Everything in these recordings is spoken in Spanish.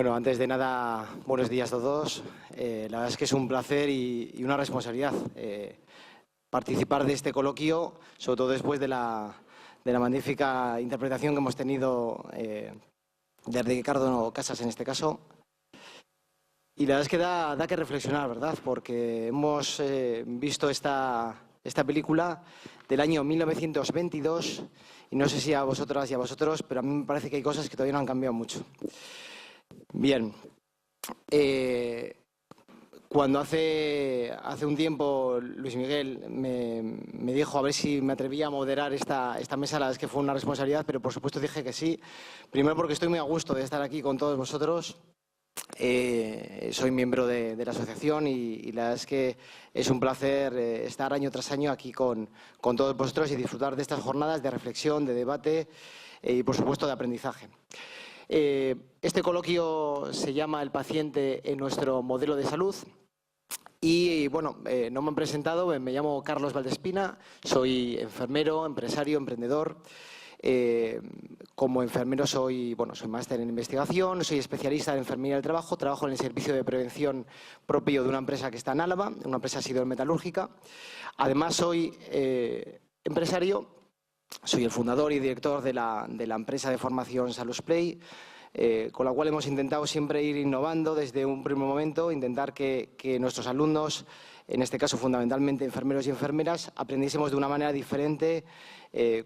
Bueno, antes de nada, buenos días a todos. La verdad es que es un placer y una responsabilidad participar de este coloquio, sobre todo después de la magnífica interpretación que hemos tenido de Ricardo Casas en este caso. Y la verdad es que da que reflexionar, ¿verdad? Porque hemos visto esta película del año 1922 y no sé si a vosotras y a vosotros, pero a mí me parece que hay cosas que todavía no han cambiado mucho. Bien, cuando hace un tiempo Luis Miguel me dijo a ver si me atrevía a moderar esta mesa, la verdad es que fue una responsabilidad, pero por supuesto dije que sí. Primero porque estoy muy a gusto de estar aquí con todos vosotros. Soy miembro de la asociación y la verdad es que es un placer estar año tras año aquí con todos vosotros y disfrutar de estas jornadas de reflexión, de debate y por supuesto de aprendizaje. Este coloquio se llama El paciente en nuestro modelo de salud. Y bueno, no me han presentado, me llamo Carlos Valdespina, soy enfermero, empresario, emprendedor. Como enfermero soy máster en investigación, soy especialista en enfermería del trabajo, trabajo en el servicio de prevención propio de una empresa que está en Álava, una empresa sidermetalúrgica. Además soy empresario, soy el fundador y director de la empresa de formación Salusplay, con la cual hemos intentado siempre ir innovando desde un primer momento, intentar que nuestros alumnos, en este caso fundamentalmente enfermeros y enfermeras, aprendiésemos de una manera diferente,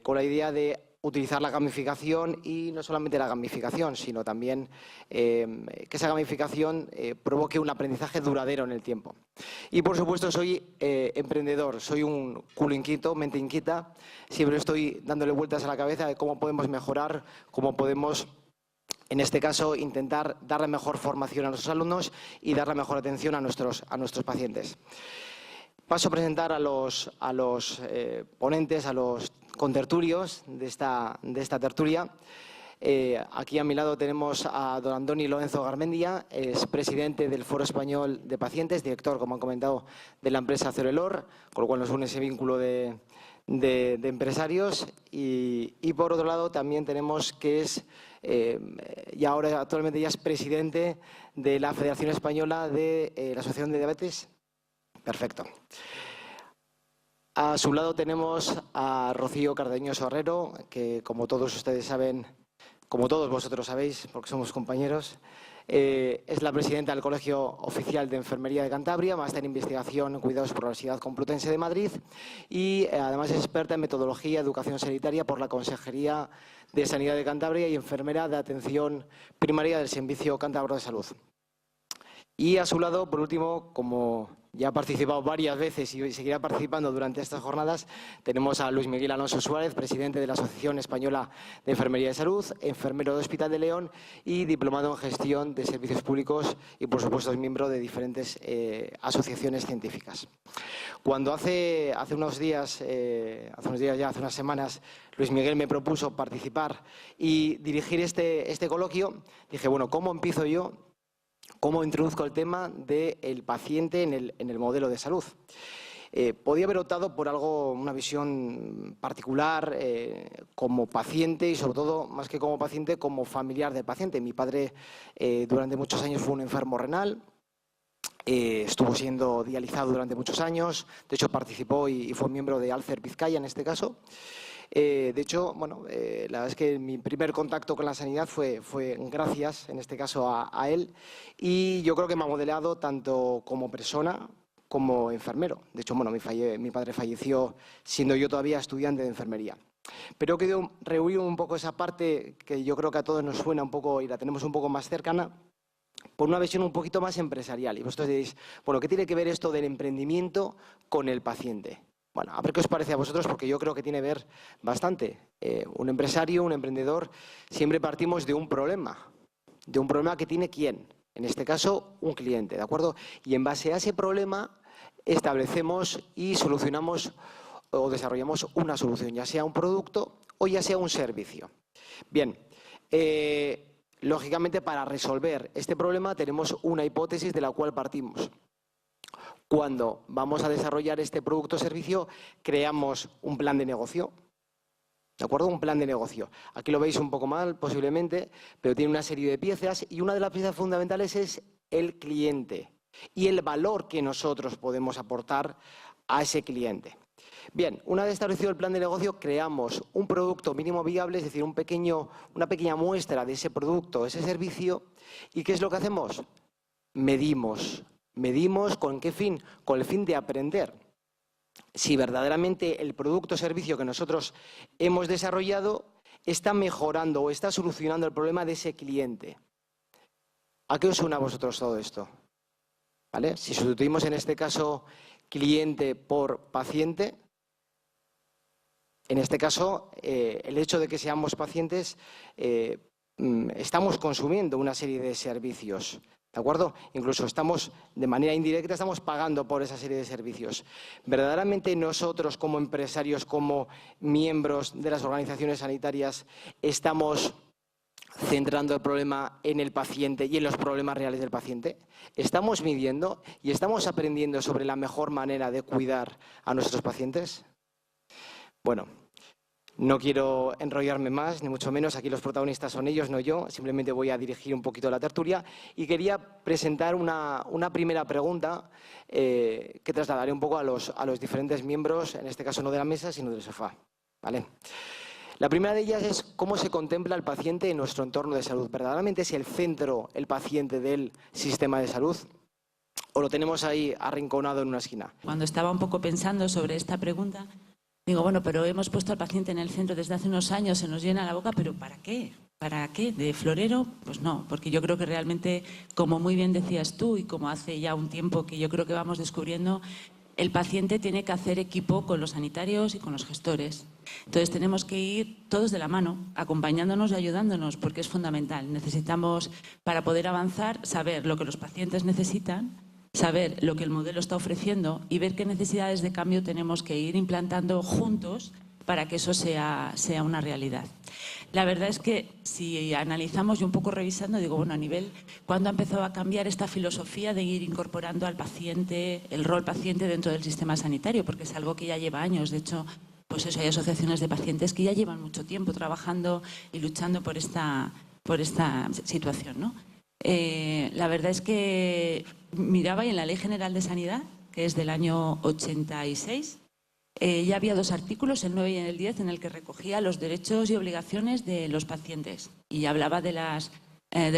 con la idea de utilizar la gamificación y no solamente la gamificación, sino también que esa gamificación provoque un aprendizaje duradero en el tiempo. Y por supuesto soy emprendedor, soy un culo inquieto, mente inquieta, siempre estoy dándole vueltas a la cabeza de cómo podemos mejorar, cómo podemos, en este caso, intentar dar la mejor formación a nuestros alumnos y dar la mejor atención a nuestros pacientes. Paso a presentar a los ponentes, a los contertulios de esta tertulia. Aquí a mi lado tenemos a don Andoni Lorenzo Garmendia, es presidente del Foro Español de Pacientes, director, como han comentado, de la empresa Cerelor, con lo cual nos une ese vínculo de empresarios. Y por otro lado también tenemos que es, y ahora actualmente ya es presidente de la Federación Española de la Asociación de Diabetes. Perfecto. A su lado tenemos a Rocío Cardeño Sorrero, que como todos ustedes saben, como todos vosotros sabéis, porque somos compañeros, es la presidenta del Colegio Oficial de Enfermería de Cantabria, máster en investigación en cuidados por la Universidad Complutense de Madrid y además es experta en metodología y educación sanitaria por la Consejería de Sanidad de Cantabria y enfermera de atención primaria del Servicio Cántabro de Salud. Y a su lado, por último, como ya ha participado varias veces y seguirá participando durante estas jornadas, tenemos a Luis Miguel Alonso Suárez, presidente de la Asociación Española de Enfermería de Salud, enfermero de Hospital de León y diplomado en gestión de servicios públicos y, por supuesto, es miembro de diferentes asociaciones científicas. Cuando hace unas semanas, Luis Miguel me propuso participar y dirigir este coloquio, dije, bueno, ¿cómo empiezo yo? ¿Cómo introduzco el tema del paciente en el modelo de salud? Podía haber optado por algo, una visión particular como paciente y, sobre todo, más que como paciente, como familiar del paciente. Mi padre durante muchos años fue un enfermo renal, estuvo siendo dializado durante muchos años, de hecho participó y fue miembro de Alcer Vizcaya en este caso. De hecho, bueno, la verdad es que mi primer contacto con la sanidad fue gracias, en este caso, a él. Y yo creo que me ha modelado tanto como persona como enfermero. De hecho, bueno, mi padre falleció siendo yo todavía estudiante de enfermería. Pero he querido reunir un poco esa parte que yo creo que a todos nos suena un poco y la tenemos un poco más cercana, por una visión un poquito más empresarial. Y vosotros diréis, bueno, ¿qué tiene que ver esto del emprendimiento con el paciente? Bueno, a ver qué os parece a vosotros, porque yo creo que tiene que ver bastante. Un empresario, un emprendedor, siempre partimos de un problema que tiene ¿quién? En este caso, un cliente, ¿de acuerdo? Y en base a ese problema establecemos y solucionamos o desarrollamos una solución, ya sea un producto o ya sea un servicio. Bien, lógicamente para resolver este problema tenemos una hipótesis de la cual partimos. Cuando vamos a desarrollar este producto o servicio, creamos un plan de negocio. ¿De acuerdo? Un plan de negocio. Aquí lo veis un poco mal, posiblemente, pero tiene una serie de piezas y una de las piezas fundamentales es el cliente y el valor que nosotros podemos aportar a ese cliente. Bien, una vez establecido el plan de negocio, creamos un producto mínimo viable, es decir, una pequeña muestra de ese producto, ese servicio. ¿Y qué es lo que hacemos? Medimos. ¿Medimos con qué fin? Con el fin de aprender si verdaderamente el producto o servicio que nosotros hemos desarrollado está mejorando o está solucionando el problema de ese cliente. ¿A qué os suena a vosotros todo esto? ¿Vale? Si sustituimos en este caso cliente por paciente, en este caso el hecho de que seamos pacientes estamos consumiendo una serie de servicios. ¿De acuerdo? Incluso estamos, de manera indirecta, estamos pagando por esa serie de servicios. ¿Verdaderamente nosotros, como empresarios, como miembros de las organizaciones sanitarias, estamos centrando el problema en el paciente y en los problemas reales del paciente? ¿Estamos midiendo y estamos aprendiendo sobre la mejor manera de cuidar a nuestros pacientes? Bueno, no quiero enrollarme más, ni mucho menos. Aquí los protagonistas son ellos, no yo. Simplemente voy a dirigir un poquito la tertulia y quería presentar una primera pregunta que trasladaré un poco a los diferentes miembros, en este caso no de la mesa, sino del sofá. ¿Vale? La primera de ellas es cómo se contempla al paciente en nuestro entorno de salud. ¿Verdaderamente es el centro el paciente del sistema de salud? ¿O lo tenemos ahí arrinconado en una esquina? Cuando estaba un poco pensando sobre esta pregunta, digo, bueno, pero hemos puesto al paciente en el centro desde hace unos años, se nos llena la boca, pero ¿para qué? ¿Para qué? ¿De florero? Pues no, porque yo creo que realmente, como muy bien decías tú y como hace ya un tiempo que yo creo que vamos descubriendo, el paciente tiene que hacer equipo con los sanitarios y con los gestores. Entonces tenemos que ir todos de la mano, acompañándonos y ayudándonos, porque es fundamental. Necesitamos, para poder avanzar, saber lo que los pacientes necesitan, saber lo que el modelo está ofreciendo y ver qué necesidades de cambio tenemos que ir implantando juntos para que eso sea una realidad. La verdad es que si analizamos y un poco revisando, digo, bueno, a nivel, ¿cuándo ha empezado a cambiar esta filosofía de ir incorporando al paciente, el rol paciente dentro del sistema sanitario? Porque es algo que ya lleva años. De hecho, pues eso, hay asociaciones de pacientes que ya llevan mucho tiempo trabajando y luchando por esta situación, ¿no? La verdad es que miraba y en la Ley General de Sanidad, que es del año 86, ya había 2 artículos, el 9 y el 10, en el que recogía los derechos y obligaciones de los pacientes y hablaba de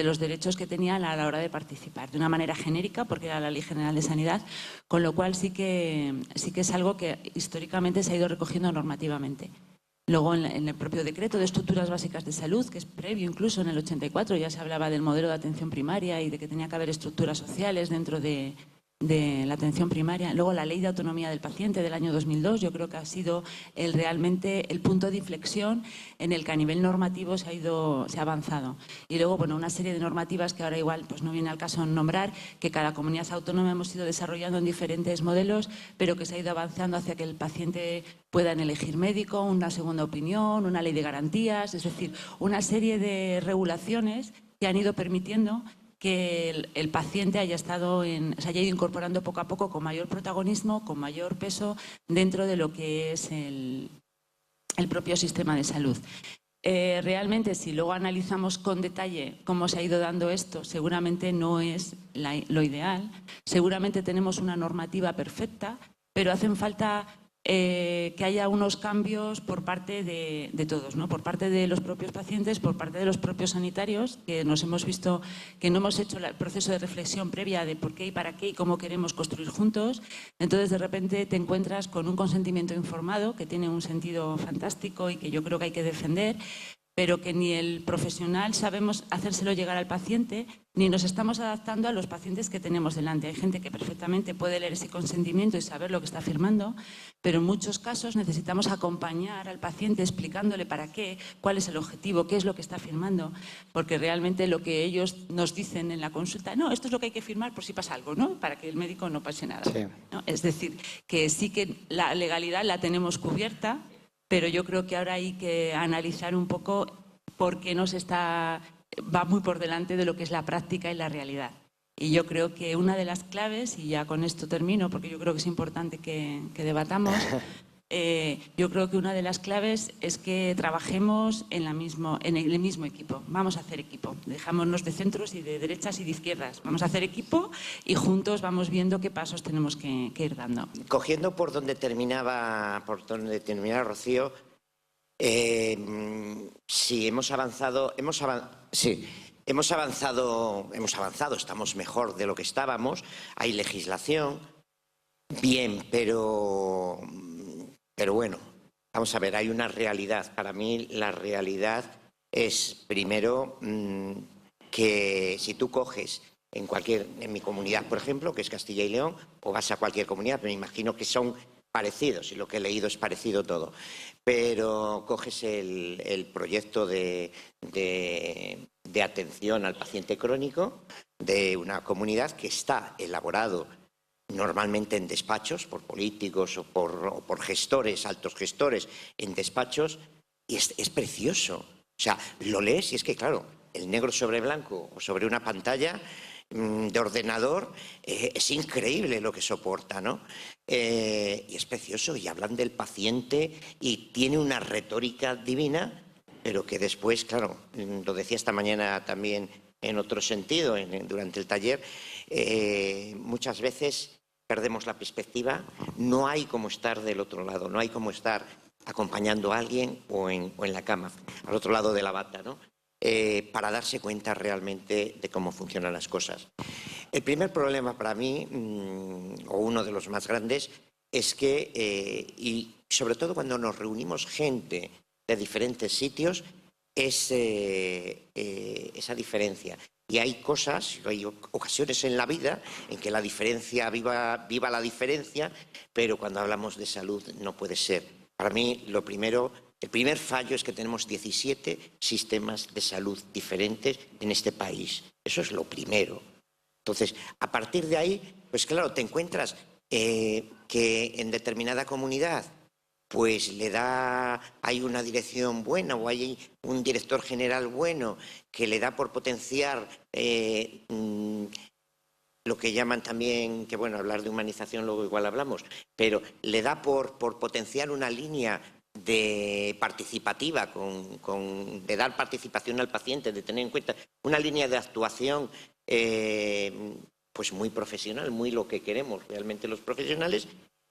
los derechos que tenían a la hora de participar, de una manera genérica, porque era la Ley General de Sanidad, con lo cual sí que es algo que históricamente se ha ido recogiendo normativamente. Luego, en el propio decreto de estructuras básicas de salud, que es previo incluso en el 84, ya se hablaba del modelo de atención primaria y de que tenía que haber estructuras sociales dentro de la atención primaria. Luego, la Ley de Autonomía del Paciente del año 2002, yo creo que ha sido realmente el punto de inflexión en el que a nivel normativo se ha avanzado. Y luego, bueno, una serie de normativas que ahora igual pues no viene al caso nombrar, que cada comunidad autónoma hemos ido desarrollando en diferentes modelos, pero que se ha ido avanzando hacia que el paciente puedan elegir médico, una segunda opinión, una ley de garantías, es decir, una serie de regulaciones que han ido permitiendo que el paciente se haya ido incorporando poco a poco con mayor protagonismo, con mayor peso dentro de lo que es el propio sistema de salud. Realmente, si luego analizamos con detalle cómo se ha ido dando esto, seguramente no es lo ideal, seguramente tenemos una normativa perfecta, pero hacen falta que haya unos cambios por parte de todos, ¿no? Por parte de los propios pacientes, por parte de los propios sanitarios, que nos hemos visto que no hemos hecho el proceso de reflexión previa de por qué y para qué y cómo queremos construir juntos. Entonces, de repente te encuentras con un consentimiento informado que tiene un sentido fantástico y que yo creo que hay que defender, pero que ni el profesional sabemos hacérselo llegar al paciente, ni nos estamos adaptando a los pacientes que tenemos delante. Hay gente que perfectamente puede leer ese consentimiento y saber lo que está firmando, pero en muchos casos necesitamos acompañar al paciente explicándole para qué, cuál es el objetivo, qué es lo que está firmando, porque realmente lo que ellos nos dicen en la consulta, no, esto es lo que hay que firmar por si pasa algo, ¿no? Para que el médico no pase nada. Sí. ¿No? Es decir, que sí que la legalidad la tenemos cubierta, pero yo creo que ahora hay que analizar un poco por qué va muy por delante de lo que es la práctica y la realidad. Y yo creo que una de las claves, y ya con esto termino, porque yo creo que es importante que debatamos, Yo creo que una de las claves es que trabajemos en el mismo equipo. Vamos a hacer equipo. Dejámonos de centros y de derechas y de izquierdas. Vamos a hacer equipo y juntos vamos viendo qué pasos tenemos que ir dando. Cogiendo por donde terminaba Rocío, sí, hemos avanzado, estamos mejor de lo que estábamos, hay legislación, bien, pero bueno, vamos a ver, hay una realidad. Para mí la realidad es, primero, que si tú coges en mi comunidad, por ejemplo, que es Castilla y León, o vas a cualquier comunidad, me imagino que son parecidos, y lo que he leído es parecido todo, pero coges el proyecto de atención al paciente crónico de una comunidad que está elaborado normalmente en despachos, por políticos o por gestores, altos gestores, en despachos, y es precioso. O sea, lo lees y es que, claro, el negro sobre blanco o sobre una pantalla de ordenador, es increíble lo que soporta, ¿no? Y es precioso, y hablan del paciente y tiene una retórica divina, pero que después, claro, lo decía esta mañana también en otro sentido, durante el taller, muchas veces perdemos la perspectiva, no hay como estar del otro lado, no hay como estar acompañando a alguien o en la cama, al otro lado de la bata, ¿no? Para darse cuenta realmente de cómo funcionan las cosas. El primer problema para mí, o uno de los más grandes, es que, y sobre todo cuando nos reunimos gente de diferentes sitios, es esa diferencia. Y hay cosas, hay ocasiones en la vida en que la diferencia, viva la diferencia, pero cuando hablamos de salud no puede ser. Para mí, el primer fallo es que tenemos 17 sistemas de salud diferentes en este país. Eso es lo primero. Entonces, a partir de ahí, pues claro, te encuentras que en determinada comunidad pues hay una dirección buena o hay un director general bueno que le da por potenciar lo que llaman también, que bueno, hablar de humanización luego igual hablamos, pero le da por potenciar una línea de participativa, de dar participación al paciente, de tener en cuenta una línea de actuación pues muy profesional, muy lo que queremos realmente los profesionales.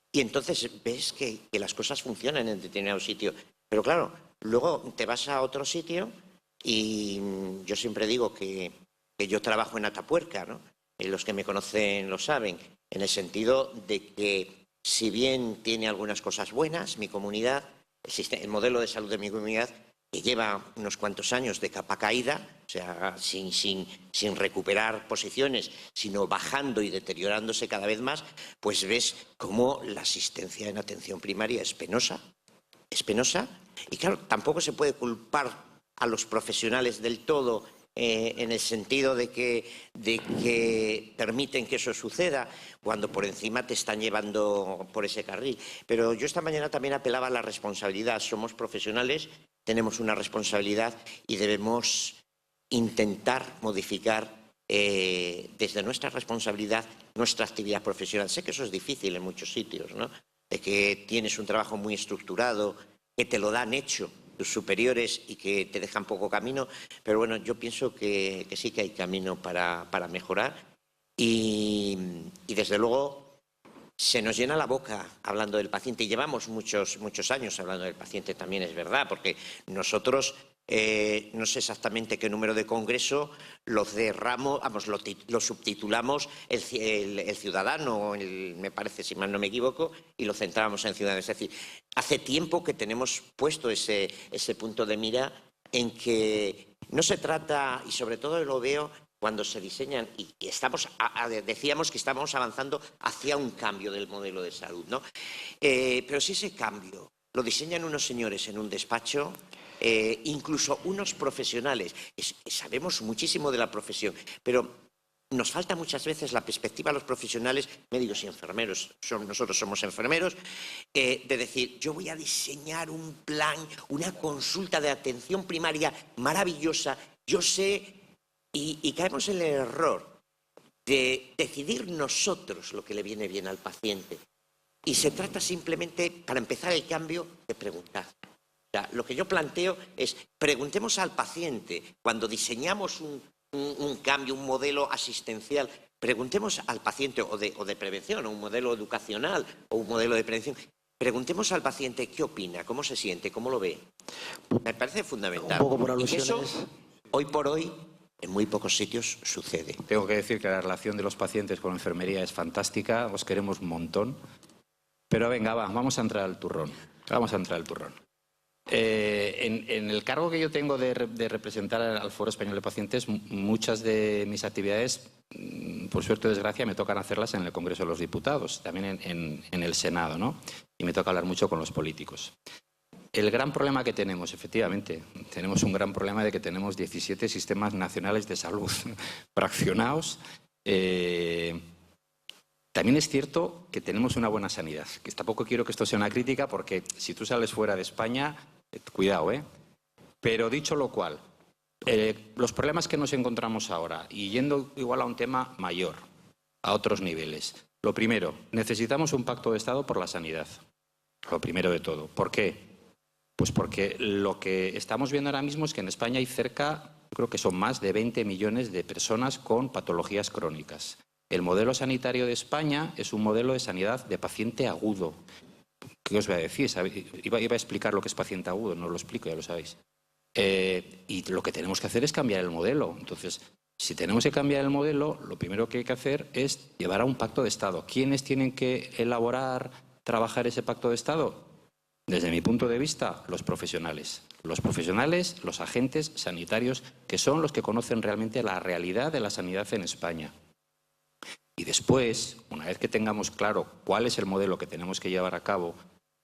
Y entonces ves que las cosas funcionan en determinado sitio. Pero claro, luego te vas a otro sitio y yo siempre digo que yo trabajo en Atapuerca, ¿no? Los que me conocen lo saben, en el sentido de que si bien tiene algunas cosas buenas, mi comunidad, el modelo de salud de mi comunidad, que lleva unos cuantos años de capa caída, o sea, sin recuperar posiciones, sino bajando y deteriorándose cada vez más, pues ves cómo la asistencia en atención primaria es penosa, y claro, tampoco se puede culpar a los profesionales del todo en el sentido de que permiten que eso suceda cuando por encima te están llevando por ese carril. Pero yo esta mañana también apelaba a la responsabilidad. Somos profesionales, tenemos una responsabilidad y debemos intentar modificar desde nuestra responsabilidad nuestra actividad profesional. Sé que eso es difícil en muchos sitios, ¿no? De que tienes un trabajo muy estructurado, que te lo dan hecho tus superiores y que te dejan poco camino, pero bueno, yo pienso que sí que hay camino para mejorar y desde luego se nos llena la boca hablando del paciente y llevamos muchos años hablando del paciente, también es verdad, porque nosotros no sé exactamente qué número de congreso lo cerramos, lo subtitulamos el ciudadano, me parece, si mal no me equivoco, y lo centramos en ciudadanos. Es decir, hace tiempo que tenemos puesto ese punto de mira en que no se trata, y sobre todo lo veo cuando se diseñan, y decíamos que estábamos avanzando hacia un cambio del modelo de salud, ¿no? Pero si ese cambio lo diseñan unos señores en un despacho, incluso unos profesionales, sabemos muchísimo de la profesión, pero nos falta muchas veces la perspectiva a los profesionales, médicos y enfermeros, nosotros somos enfermeros, de decir, yo voy a diseñar un plan, una consulta de atención primaria maravillosa, yo sé, y caemos en el error de decidir nosotros lo que le viene bien al paciente. Y se trata simplemente, para empezar el cambio, de preguntar. O sea, lo que yo planteo es, preguntemos al paciente, cuando diseñamos un cambio, un modelo asistencial, preguntemos al paciente o de prevención, o un modelo educacional, o un modelo de prevención, preguntemos al paciente qué opina, cómo se siente, cómo lo ve. Me parece fundamental. Un poco por Y alusiones. eso, hoy por hoy, en muy pocos sitios sucede. Tengo que decir que la relación de los pacientes con la enfermería es fantástica, os queremos un montón. Pero venga, vamos a entrar al turrón. Vamos a entrar al turrón. En el cargo que yo tengo de representar al Foro Español de Pacientes, muchas de mis actividades, por suerte o desgracia, me tocan hacerlas en el Congreso de los Diputados, también en el Senado, ¿no? Y me toca hablar mucho con los políticos. El gran problema que tenemos, efectivamente, tenemos un gran problema de que tenemos 17 sistemas nacionales de salud fraccionados. También es cierto que tenemos una buena sanidad, que tampoco quiero que esto sea una crítica porque si tú sales fuera de España, cuidado, ¿eh? Pero dicho lo cual, los problemas que nos encontramos ahora, y yendo igual a un tema mayor, a otros niveles. Lo primero, necesitamos un pacto de Estado por la sanidad. Lo primero de todo. ¿Por qué? Pues porque lo que estamos viendo ahora mismo es que en España hay cerca, creo que son más de 20 millones de personas con patologías crónicas. El modelo sanitario de España es un modelo de sanidad de paciente agudo. ¿Qué os voy a decir? Iba a explicar lo que es paciente agudo, no lo explico, ya lo sabéis. Y lo que tenemos que hacer es cambiar el modelo. Entonces, si tenemos que cambiar el modelo, lo primero que hay que hacer es llevar a un pacto de Estado. ¿Quiénes tienen que elaborar, trabajar ese pacto de Estado? Desde mi punto de vista, los profesionales. Los profesionales, los agentes sanitarios, que son los que conocen realmente la realidad de la sanidad en España. Y después, una vez que tengamos claro cuál es el modelo que tenemos que llevar a cabo,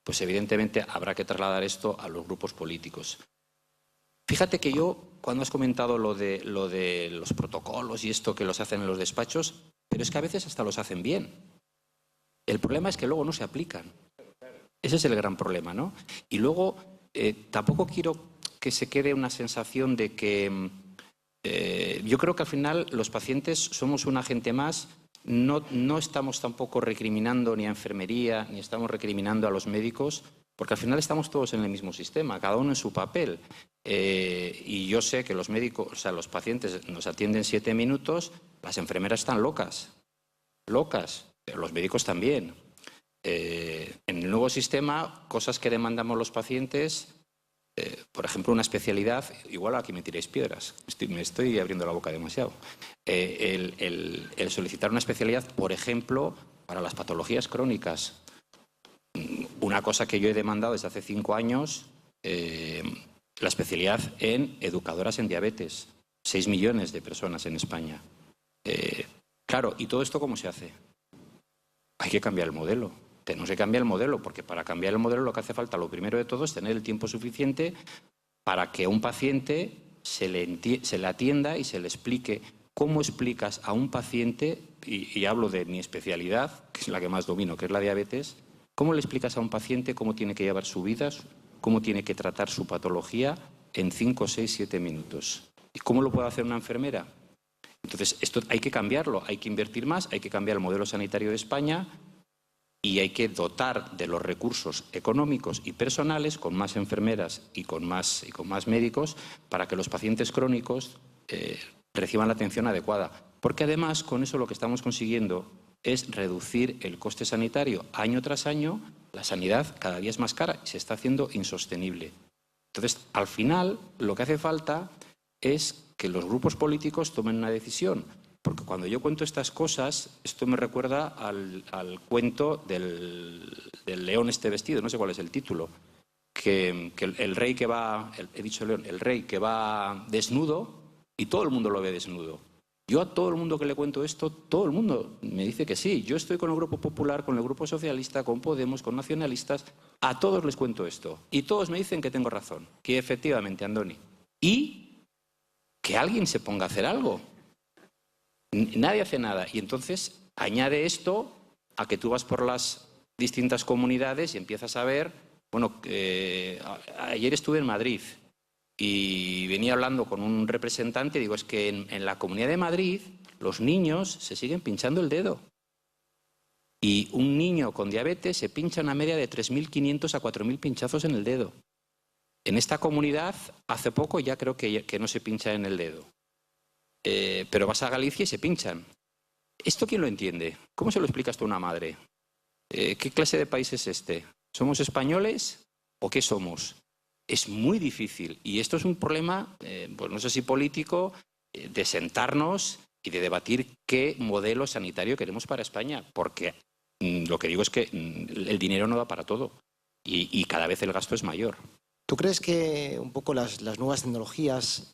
pues evidentemente habrá que trasladar esto a los grupos políticos. Fíjate que yo, cuando has comentado lo de los protocolos y esto que los hacen en los despachos, pero es que a veces hasta los hacen bien. El problema es que luego no se aplican. Ese es el gran problema, ¿no? Y luego, tampoco quiero que se quede una sensación de que yo creo que al final los pacientes somos un agente más. No estamos tampoco recriminando ni a enfermería, ni estamos recriminando a los médicos, porque al final estamos todos en el mismo sistema, cada uno en su papel. Y yo sé que los médicos, o sea, los pacientes nos atienden 7 minutos, las enfermeras están locas, pero los médicos también. En el nuevo sistema, cosas que demandamos los pacientes, por ejemplo, una especialidad, igual aquí me tiréis piedras, me estoy abriendo la boca demasiado. El solicitar una especialidad, por ejemplo, para las patologías crónicas. Una cosa que yo he demandado desde hace 5 años, la especialidad en educadoras en diabetes. 6 millones de personas en España. Claro, ¿y todo esto cómo se hace? Hay que cambiar el modelo. Tenemos que cambiar el modelo, porque para cambiar el modelo lo que hace falta, lo primero de todo, es tener el tiempo suficiente para que a un paciente se le atienda y se le explique. ¿Cómo explicas a un paciente, y hablo de mi especialidad, que es la que más domino, que es la diabetes, cómo le explicas a un paciente cómo tiene que llevar su vida, cómo tiene que tratar su patología en 5, 6, 7 minutos? ¿Y cómo lo puede hacer una enfermera? Entonces, esto hay que cambiarlo, hay que invertir más, hay que cambiar el modelo sanitario de España y hay que dotar de los recursos económicos y personales con más enfermeras y con más médicos para que los pacientes crónicos reciban la atención adecuada. Porque además con eso lo que estamos consiguiendo es reducir el coste sanitario. Año tras año la sanidad cada día es más cara y se está haciendo insostenible. Entonces, al final lo que hace falta es que los grupos políticos tomen una decisión. Porque cuando yo cuento estas cosas, esto me recuerda al cuento del león este vestido, no sé cuál es el título, que el rey que va, he dicho león, el rey que va desnudo y todo el mundo lo ve desnudo. Yo a todo el mundo que le cuento esto, todo el mundo me dice que sí. Yo estoy con el Grupo Popular, con el Grupo Socialista, con Podemos, con nacionalistas, a todos les cuento esto. Y todos me dicen que tengo razón, que efectivamente, Andoni. Y que alguien se ponga a hacer algo. Nadie hace nada. Y entonces añade esto a que tú vas por las distintas comunidades y empiezas a ver, bueno, ayer estuve en Madrid y venía hablando con un representante y digo, es que en la Comunidad de Madrid los niños se siguen pinchando el dedo. Y un niño con diabetes se pincha una media de 3.500 a 4.000 pinchazos en el dedo. En esta comunidad, hace poco ya creo que no se pincha en el dedo. Pero vas a Galicia y se pinchan. ¿Esto quién lo entiende? ¿Cómo se lo explicas tú a una madre? ¿Qué clase de país es este? ¿Somos españoles o qué somos? Es muy difícil. Y esto es un problema, pues no sé si político, de sentarnos y de debatir qué modelo sanitario queremos para España. Porque lo que digo es que el dinero no da para todo. Y cada vez el gasto es mayor. ¿Tú crees que un poco las nuevas tecnologías,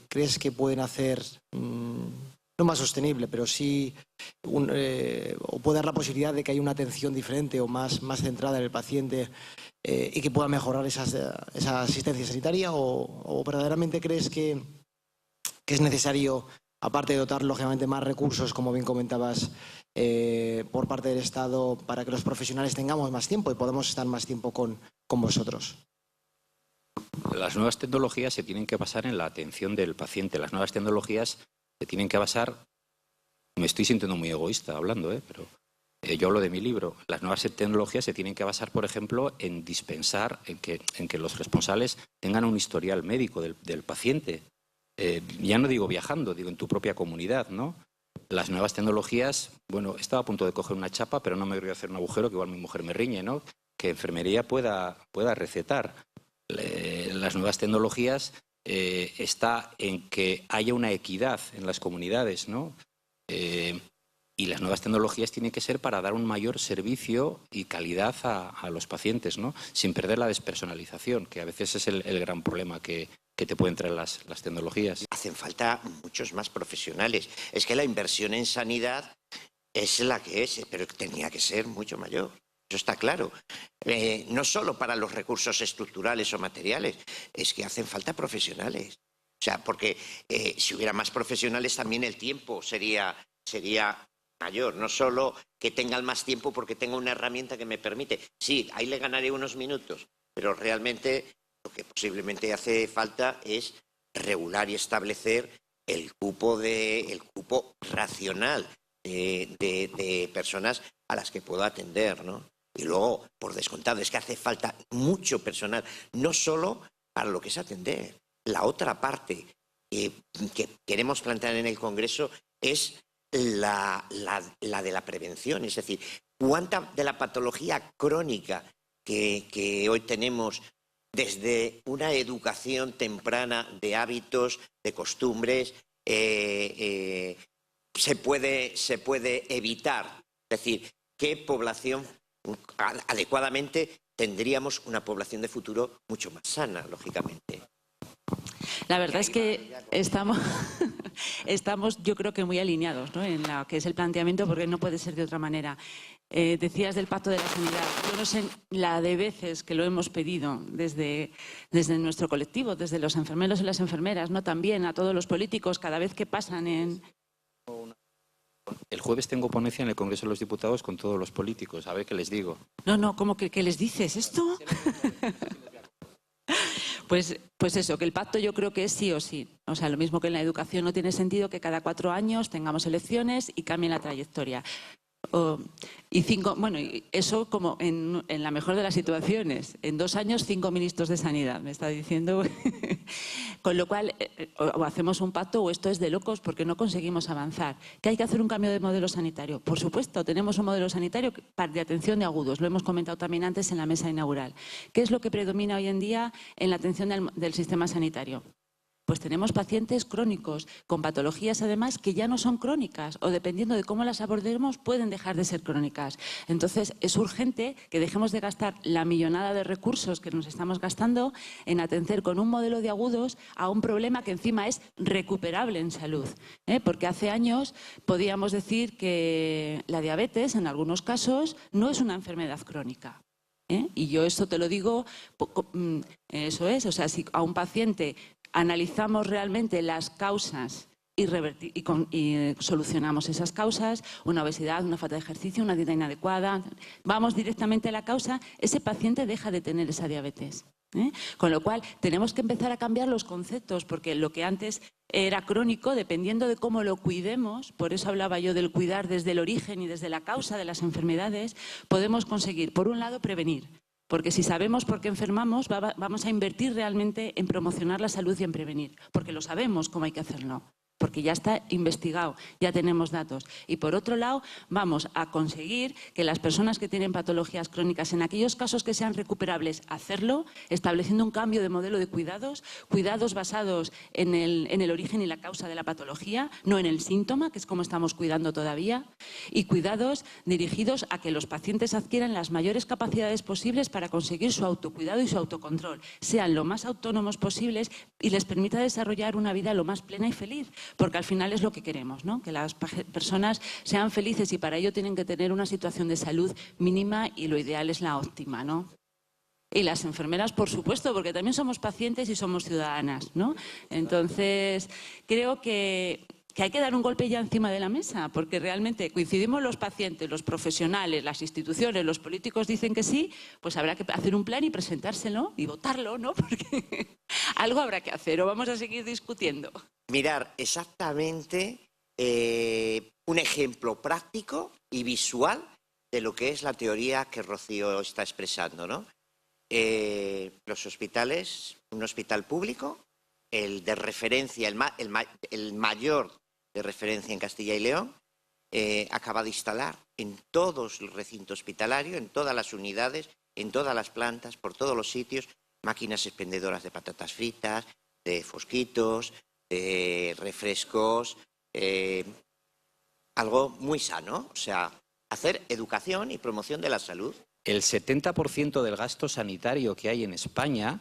crees que pueden hacer, no más sostenible, pero sí, o puede dar la posibilidad de que haya una atención diferente o más centrada en el paciente y que pueda mejorar esa asistencia sanitaria? ¿O verdaderamente crees que es necesario, aparte de dotar lógicamente más recursos, como bien comentabas, por parte del Estado, para que los profesionales tengamos más tiempo y podamos estar más tiempo con vosotros? Las nuevas tecnologías se tienen que basar en la atención del paciente. Las nuevas tecnologías se tienen que basar, me estoy sintiendo muy egoísta hablando, pero yo hablo de mi libro. Las nuevas tecnologías se tienen que basar, por ejemplo, en dispensar, en que los responsables tengan un historial médico del paciente. Ya no digo viajando, digo en tu propia comunidad, ¿no? Las nuevas tecnologías, bueno, estaba a punto de coger una chapa, pero no me voy a hacer un agujero, que igual mi mujer me riñe, ¿no? Que enfermería pueda recetar. Las nuevas tecnologías está en que haya una equidad en las comunidades, ¿no? Y las nuevas tecnologías tienen que ser para dar un mayor servicio y calidad a los pacientes, ¿no? Sin perder la despersonalización, que a veces es el gran problema que te pueden traer las tecnologías. Hacen falta muchos más profesionales. Es que la inversión en sanidad es la que es, pero tenía que ser mucho mayor. Eso está claro. No solo para los recursos estructurales o materiales, es que hacen falta profesionales. O sea, porque si hubiera más profesionales también el tiempo sería mayor. No solo que tengan más tiempo porque tenga una herramienta que me permite. Sí, ahí le ganaré unos minutos, pero realmente lo que posiblemente hace falta es regular y establecer el cupo racional de personas a las que puedo atender, ¿no? Y luego, por descontado, es que hace falta mucho personal, no solo para lo que es atender. La otra parte que queremos plantear en el Congreso es la de la prevención, es decir, cuánta de la patología crónica que hoy tenemos desde una educación temprana de hábitos, de costumbres, se puede evitar. Es decir, ¿qué población adecuadamente tendríamos una población de futuro mucho más sana, lógicamente? La verdad es que estamos yo creo que muy alineados, ¿no?, en lo que es el planteamiento, porque no puede ser de otra manera. Decías del Pacto de la Sanidad. Yo no sé la de veces que lo hemos pedido desde nuestro colectivo, desde los enfermeros y las enfermeras, ¿no?, también a todos los políticos, cada vez que pasan en... El jueves tengo ponencia en el Congreso de los Diputados con todos los políticos. A ver qué les digo. No, ¿cómo que les dices esto? Pues eso, que el pacto yo creo que es sí o sí. O sea, lo mismo que en la educación no tiene sentido que cada 4 años tengamos elecciones y cambie la trayectoria. Y eso como en la mejor de las situaciones. En 2 años, 5 ministros de Sanidad, me está diciendo. Con lo cual, o hacemos un pacto o esto es de locos porque no conseguimos avanzar. ¿Que hay que hacer un cambio de modelo sanitario? Por supuesto, tenemos un modelo sanitario de atención de agudos. Lo hemos comentado también antes en la mesa inaugural. ¿Qué es lo que predomina hoy en día en la atención del sistema sanitario? Pues tenemos pacientes crónicos, con patologías además que ya no son crónicas o dependiendo de cómo las abordemos pueden dejar de ser crónicas. Entonces es urgente que dejemos de gastar la millonada de recursos que nos estamos gastando en atender con un modelo de agudos a un problema que encima es recuperable en salud. Porque hace años podíamos decir que la diabetes en algunos casos no es una enfermedad crónica. Y yo esto te lo digo, eso es, o sea, si a un paciente analizamos realmente las causas y solucionamos esas causas, una obesidad, una falta de ejercicio, una dieta inadecuada, vamos directamente a la causa, ese paciente deja de tener esa diabetes. Con lo cual, tenemos que empezar a cambiar los conceptos, porque lo que antes era crónico, dependiendo de cómo lo cuidemos, por eso hablaba yo del cuidar desde el origen y desde la causa de las enfermedades, podemos conseguir, por un lado, prevenir. Porque si sabemos por qué enfermamos, vamos a invertir realmente en promocionar la salud y en prevenir, porque lo sabemos cómo hay que hacerlo. Porque ya está investigado, ya tenemos datos. Y por otro lado, vamos a conseguir que las personas que tienen patologías crónicas, en aquellos casos que sean recuperables, hacerlo, estableciendo un cambio de modelo de cuidados, cuidados basados en el origen y la causa de la patología, no en el síntoma, que es como estamos cuidando todavía, y cuidados dirigidos a que los pacientes adquieran las mayores capacidades posibles para conseguir su autocuidado y su autocontrol, sean lo más autónomos posibles y les permita desarrollar una vida lo más plena y feliz. Porque al final es lo que queremos, ¿no? Que las personas sean felices y para ello tienen que tener una situación de salud mínima y lo ideal es la óptima, ¿no? Y las enfermeras, por supuesto, porque también somos pacientes y somos ciudadanas, ¿no? Entonces, creo que hay que dar un golpe ya encima de la mesa, porque realmente coincidimos los pacientes, los profesionales, las instituciones, los políticos dicen que sí, pues habrá que hacer un plan y presentárselo y votarlo, ¿no? Porque algo habrá que hacer o vamos a seguir discutiendo. Mirar exactamente un ejemplo práctico y visual de lo que es la teoría que Rocío está expresando, ¿no? Los hospitales, un hospital público, el de referencia, el mayor de referencia en Castilla y León, acaba de instalar en todos el recinto hospitalario, en todas las unidades, en todas las plantas, por todos los sitios, máquinas expendedoras de patatas fritas, de fosquitos, de refrescos, algo muy sano, o sea, hacer educación y promoción de la salud. El 70% del gasto sanitario que hay en España,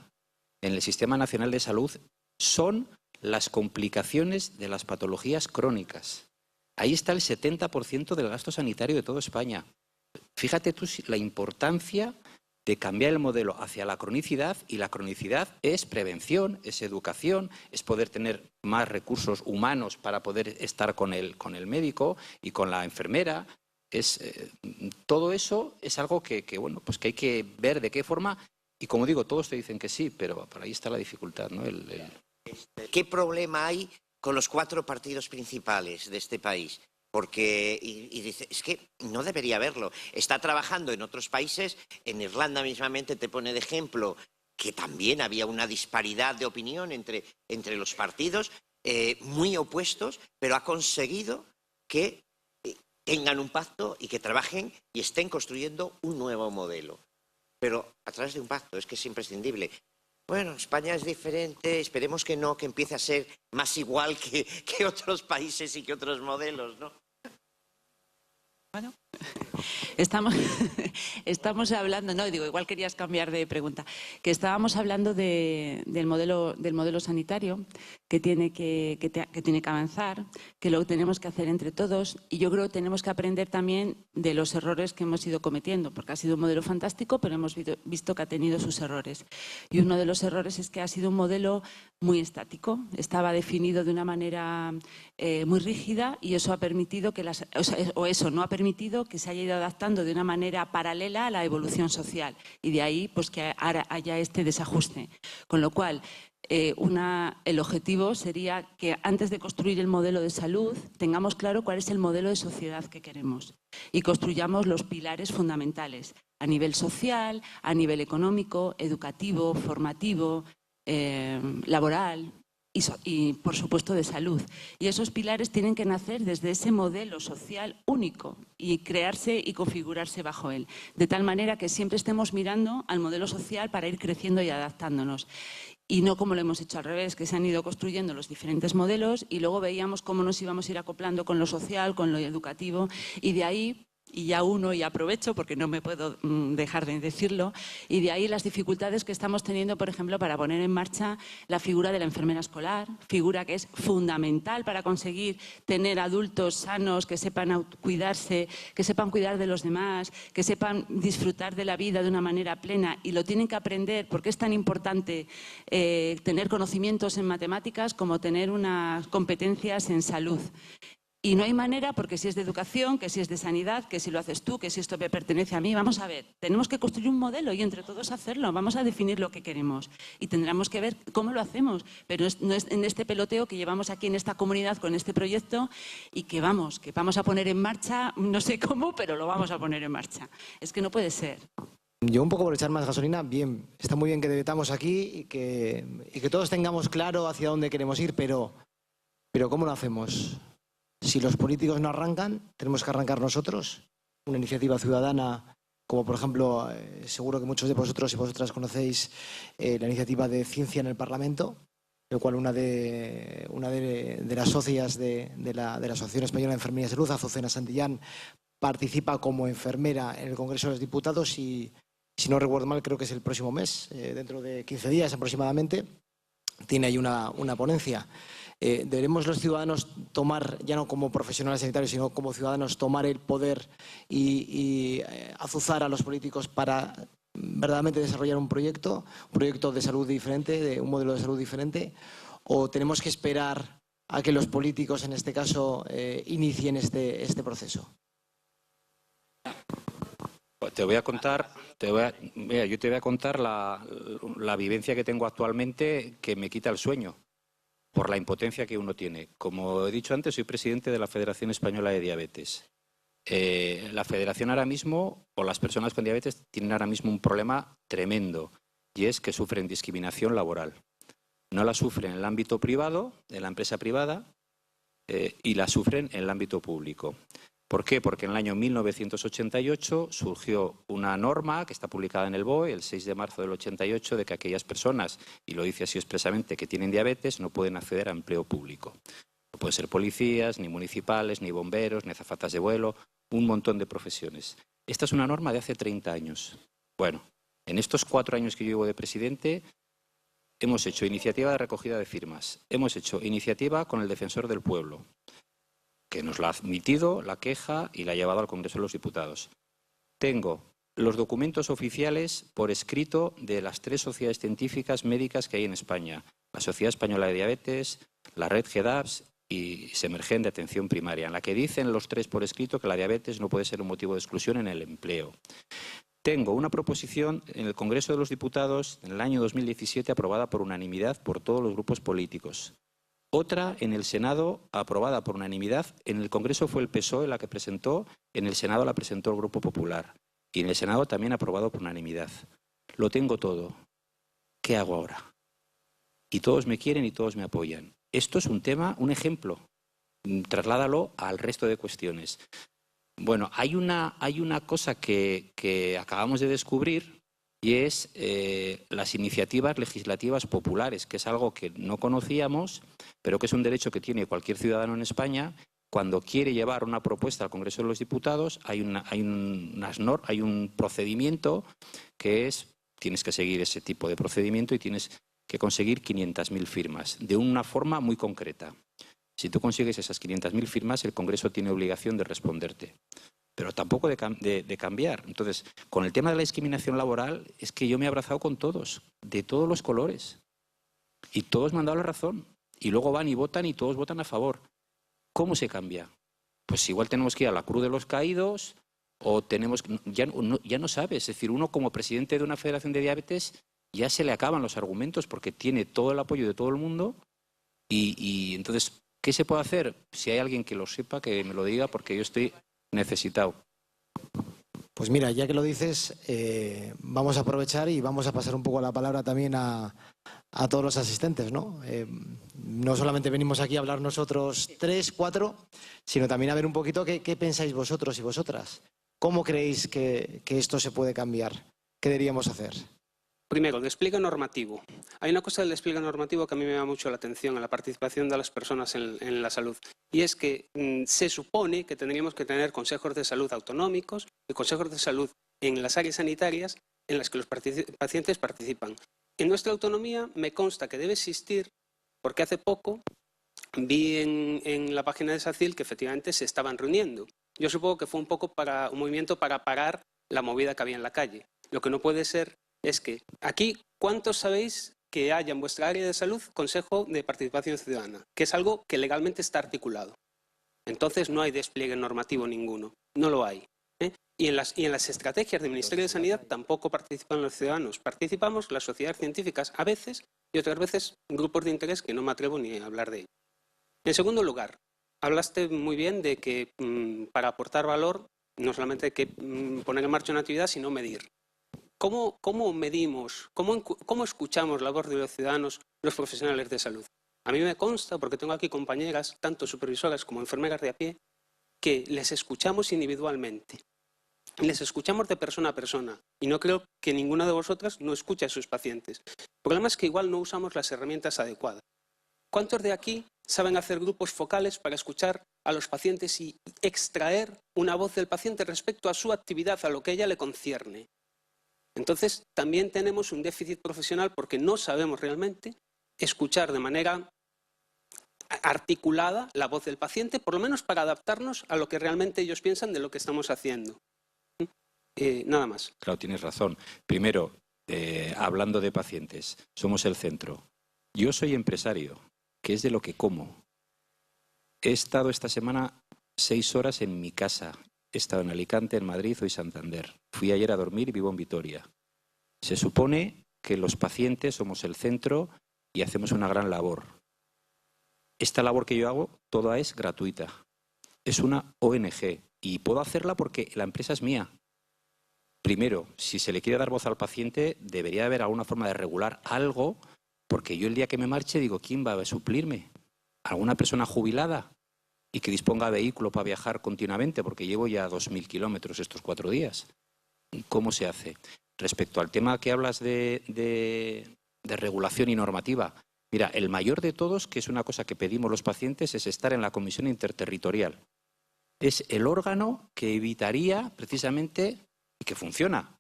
en el Sistema Nacional de Salud, son las complicaciones de las patologías crónicas. Ahí está el 70% del gasto sanitario de toda España. Fíjate tú la importancia de cambiar el modelo hacia la cronicidad, y la cronicidad es prevención, es educación, es poder tener más recursos humanos para poder estar con el médico y con la enfermera. Todo eso es algo que bueno, pues que hay que ver de qué forma, y como digo, todos te dicen que sí, pero por ahí está la dificultad, ¿no? ¿Qué problema hay con los 4 partidos principales de este país? Porque, y dice, es que no debería haberlo. Está trabajando en otros países, en Irlanda mismamente te pone de ejemplo que también había una disparidad de opinión entre los partidos, muy opuestos, pero ha conseguido que tengan un pacto y que trabajen y estén construyendo un nuevo modelo. Pero a través de un pacto, es que es imprescindible. Bueno, España es diferente, esperemos que no, que empiece a ser más igual que otros países y que otros modelos, ¿no? Bueno, estamos hablando, no, digo, igual querías cambiar de pregunta, que estábamos hablando del modelo sanitario que tiene que avanzar, que lo tenemos que hacer entre todos, y yo creo que tenemos que aprender también de los errores que hemos ido cometiendo, porque ha sido un modelo fantástico, pero hemos visto que ha tenido sus errores. Y uno de los errores es que ha sido un modelo muy estático, estaba definido de una manera muy rígida, y eso ha permitido que no ha permitido que se haya ido adaptando de una manera paralela a la evolución social, y de ahí pues que ahora haya este desajuste. Con lo cual, el objetivo sería que antes de construir el modelo de salud tengamos claro cuál es el modelo de sociedad que queremos y construyamos los pilares fundamentales a nivel social, a nivel económico, educativo, formativo, laboral y, por supuesto, de salud. Y esos pilares tienen que nacer desde ese modelo social único y crearse y configurarse bajo él, de tal manera que siempre estemos mirando al modelo social para ir creciendo y adaptándonos. Y no como lo hemos hecho al revés, que se han ido construyendo los diferentes modelos y luego veíamos cómo nos íbamos a ir acoplando con lo social, con lo educativo, y de ahí, y ya y aprovecho porque no me puedo dejar de decirlo, y de ahí las dificultades que estamos teniendo, por ejemplo, para poner en marcha la figura de la enfermera escolar, figura que es fundamental para conseguir tener adultos sanos que sepan cuidarse, que sepan cuidar de los demás, que sepan disfrutar de la vida de una manera plena, y lo tienen que aprender porque es tan importante tener conocimientos en matemáticas como tener unas competencias en salud. Y no hay manera, porque si es de educación, que si es de sanidad, que si lo haces tú, que si esto me pertenece a mí. Vamos a ver, tenemos que construir un modelo y entre todos hacerlo. Vamos a definir lo que queremos y tendremos que ver cómo lo hacemos. Pero no es en este peloteo que llevamos aquí en esta comunidad con este proyecto y que vamos a poner en marcha, no sé cómo, pero lo vamos a poner en marcha. Es que no puede ser. Yo un poco por echar más gasolina, bien, está muy bien que debatamos aquí y que todos tengamos claro hacia dónde queremos ir, pero ¿cómo lo hacemos? Si los políticos no arrancan, tenemos que arrancar nosotros. Una iniciativa ciudadana, como por ejemplo, seguro que muchos de vosotros y vosotras conocéis la iniciativa de Ciencia en el Parlamento, en la cual una de las socias de la Asociación Española de Enfermería y Salud, Azucena Santillán, participa como enfermera en el Congreso de los Diputados y, si no recuerdo mal, creo que es el próximo mes, dentro de 15 días aproximadamente, tiene ahí una ponencia. Deberemos los ciudadanos tomar, ya no como profesionales sanitarios, sino como ciudadanos, tomar el poder y azuzar a los políticos para verdaderamente desarrollar un proyecto de salud diferente, un modelo de salud diferente, o tenemos que esperar a que los políticos, en este caso, inicien este proceso. Te voy a contar, mira, yo te voy a contar la vivencia que tengo actualmente, que me quita el sueño por la impotencia que uno tiene. Como he dicho antes, soy presidente de la Federación Española de Diabetes. La federación ahora mismo, o las personas con diabetes, tienen ahora mismo un problema tremendo, y es que sufren discriminación laboral. No la sufren en el ámbito privado, en la empresa privada, y la sufren en el ámbito público. ¿Por qué? Porque en el año 1988 surgió una norma que está publicada en el BOE, el 6 de marzo del 88, de que aquellas personas, y lo dice así expresamente, que tienen diabetes no pueden acceder a empleo público. No pueden ser policías, ni municipales, ni bomberos, ni azafatas de vuelo, un montón de profesiones. Esta es una norma de hace 30 años. Bueno, en estos 4 años que yo llevo de presidente, hemos hecho iniciativa de recogida de firmas, hemos hecho iniciativa con el Defensor del Pueblo, que nos la ha admitido, la queja, y la ha llevado al Congreso de los Diputados. Tengo los documentos oficiales por escrito de las 3 sociedades científicas médicas que hay en España: la Sociedad Española de Diabetes, la Red GEDAPS y Semergen de Atención Primaria, en la que dicen los 3 por escrito que la diabetes no puede ser un motivo de exclusión en el empleo. Tengo una proposición en el Congreso de los Diputados en el año 2017 aprobada por unanimidad por todos los grupos políticos. Otra en el Senado, aprobada por unanimidad. En el Congreso fue el PSOE la que presentó, en el Senado la presentó el Grupo Popular. Y en el Senado también aprobado por unanimidad. Lo tengo todo. ¿Qué hago ahora? Y todos me quieren y todos me apoyan. Esto es un tema, un ejemplo. Trasládalo al resto de cuestiones. Bueno, hay una cosa que acabamos de descubrir, y es las iniciativas legislativas populares, que es algo que no conocíamos, pero que es un derecho que tiene cualquier ciudadano en España. Cuando quiere llevar una propuesta al Congreso de los Diputados, hay un procedimiento que es, tienes que seguir ese tipo de procedimiento y tienes que conseguir 500.000 firmas, de una forma muy concreta. Si tú consigues esas 500.000 firmas, el Congreso tiene obligación de responderte, pero tampoco de cambiar. Entonces, con el tema de la discriminación laboral, es que yo me he abrazado con todos, de todos los colores, y todos me han dado la razón, y luego van y votan y todos votan a favor. ¿Cómo se cambia? Pues igual tenemos que ir a la Cruz de los Caídos, o tenemos ya no sabes. Es decir, uno como presidente de una federación de diabetes ya se le acaban los argumentos porque tiene todo el apoyo de todo el mundo, y entonces, ¿qué se puede hacer? Si hay alguien que lo sepa, que me lo diga, porque yo estoy necesitado. Pues mira, ya que lo dices, vamos a aprovechar y vamos a pasar un poco la palabra también a todos los asistentes, ¿no? No solamente venimos aquí a hablar nosotros 3, 4, sino también a ver un poquito qué pensáis vosotros y vosotras. ¿Cómo creéis que esto se puede cambiar? ¿Qué deberíamos hacer? Primero, el despliegue normativo. Hay una cosa del despliegue normativo que a mí me llama mucho la atención en la participación de las personas en la salud. Y es que se supone que tendríamos que tener consejos de salud autonómicos y consejos de salud en las áreas sanitarias en las que los pacientes participan. En nuestra autonomía me consta que debe existir, porque hace poco vi en la página de SACIL que efectivamente se estaban reuniendo. Yo supongo que fue un poco para un movimiento para parar la movida que había en la calle. Lo que no puede ser es que aquí, ¿cuántos sabéis que haya en vuestra área de salud Consejo de Participación Ciudadana? Que es algo que legalmente está articulado. Entonces no hay despliegue normativo ninguno, no lo hay. Y en las estrategias del Ministerio de Sanidad tampoco participan los ciudadanos. Participamos las sociedades científicas a veces y otras veces grupos de interés que no me atrevo ni a hablar de ello. En segundo lugar, hablaste muy bien de que para aportar valor no solamente hay que poner en marcha una actividad, sino medir. ¿Cómo medimos, cómo escuchamos la voz de los ciudadanos, los profesionales de salud? A mí me consta, porque tengo aquí compañeras, tanto supervisoras como enfermeras de a pie, que les escuchamos individualmente. Les escuchamos de persona a persona y no creo que ninguna de vosotras no escuche a sus pacientes. El problema es que igual no usamos las herramientas adecuadas. ¿Cuántos de aquí saben hacer grupos focales para escuchar a los pacientes y extraer una voz del paciente respecto a su actividad, a lo que a ella le concierne? Entonces, también tenemos un déficit profesional porque no sabemos realmente escuchar de manera articulada la voz del paciente, por lo menos para adaptarnos a lo que realmente ellos piensan de lo que estamos haciendo. Nada más. Claro, tienes razón. Primero, hablando de pacientes, somos el centro. Yo soy empresario, que es de lo que como. He estado esta semana 6 horas en mi casa. He estado en Alicante, en Madrid, hoy Santander. Fui ayer a dormir y vivo en Vitoria. Se supone que los pacientes somos el centro y hacemos una gran labor. Esta labor que yo hago, toda es gratuita. Es una ONG y puedo hacerla porque la empresa es mía. Primero, si se le quiere dar voz al paciente, debería haber alguna forma de regular algo, porque yo el día que me marche digo, ¿quién va a suplirme? ¿Alguna persona jubilada y que disponga de vehículo para viajar continuamente? Porque llevo ya 2.000 kilómetros estos 4 días. ¿Cómo se hace? Respecto al tema que hablas de regulación y normativa, mira, el mayor de todos, que es una cosa que pedimos los pacientes, es estar en la comisión interterritorial. Es el órgano que evitaría precisamente, y que funciona,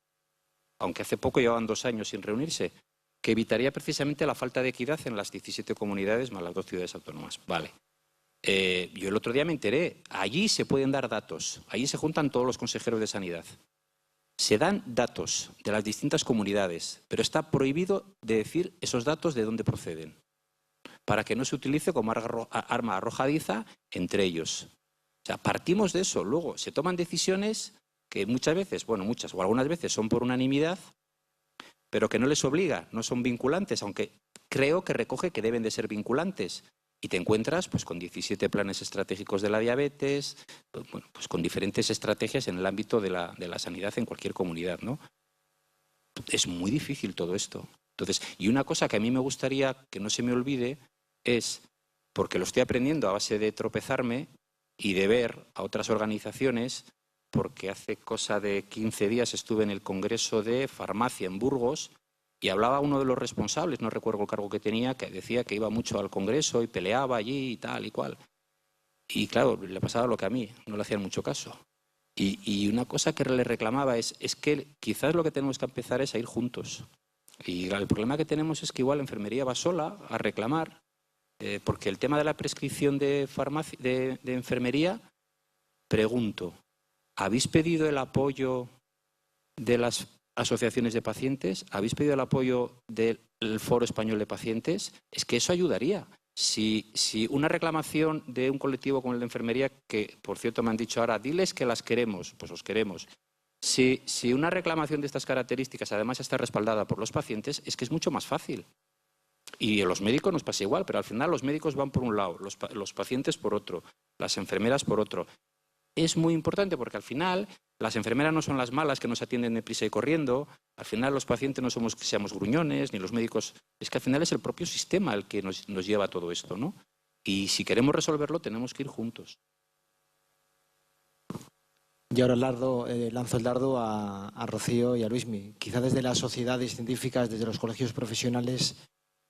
aunque hace poco llevaban 2 años sin reunirse, que evitaría precisamente la falta de equidad en las 17 comunidades más las 2 ciudades autónomas. Vale. Yo el otro día me enteré, allí se pueden dar datos, allí se juntan todos los consejeros de sanidad. Se dan datos de las distintas comunidades, pero está prohibido de decir esos datos de dónde proceden, para que no se utilice como arma arrojadiza entre ellos. O sea, partimos de eso. Luego se toman decisiones que muchas veces, bueno, muchas o algunas veces son por unanimidad, pero que no les obliga, no son vinculantes, aunque creo que recoge que deben de ser vinculantes. Y te encuentras pues con 17 planes estratégicos de la diabetes, pues con diferentes estrategias en el ámbito de la sanidad en cualquier comunidad, ¿no? Es muy difícil todo esto. Entonces, y una cosa que a mí me gustaría que no se me olvide es, porque lo estoy aprendiendo a base de tropezarme y de ver a otras organizaciones, porque hace cosa de 15 días estuve en el Congreso de Farmacia en Burgos y hablaba uno de los responsables, no recuerdo el cargo que tenía, que decía que iba mucho al Congreso y peleaba allí y tal y cual. Y claro, le pasaba lo que a mí, no le hacían mucho caso. Y una cosa que le reclamaba es que quizás lo que tenemos que empezar es a ir juntos. Y el problema que tenemos es que igual la enfermería va sola a reclamar, porque el tema de la prescripción de enfermería, pregunto, ¿habéis pedido el apoyo de las asociaciones de pacientes? ¿Habéis pedido el apoyo del Foro Español de Pacientes? Es que eso ayudaría. Si una reclamación de un colectivo como el de enfermería, que por cierto me han dicho ahora, diles que las queremos, pues os queremos. Si una reclamación de estas características además está respaldada por los pacientes, es que es mucho más fácil. Y a los médicos nos pasa igual, pero al final los médicos van por un lado, los pacientes por otro, las enfermeras por otro. Es muy importante porque al final las enfermeras no son las malas que nos atienden deprisa y corriendo, al final los pacientes no somos que seamos gruñones, ni los médicos, es que al final es el propio sistema el que nos lleva a todo esto, ¿no? Y si queremos resolverlo tenemos que ir juntos. Y ahora lanzo el dardo a Rocío y a Luismi. Quizá desde las sociedades científicas, desde los colegios profesionales,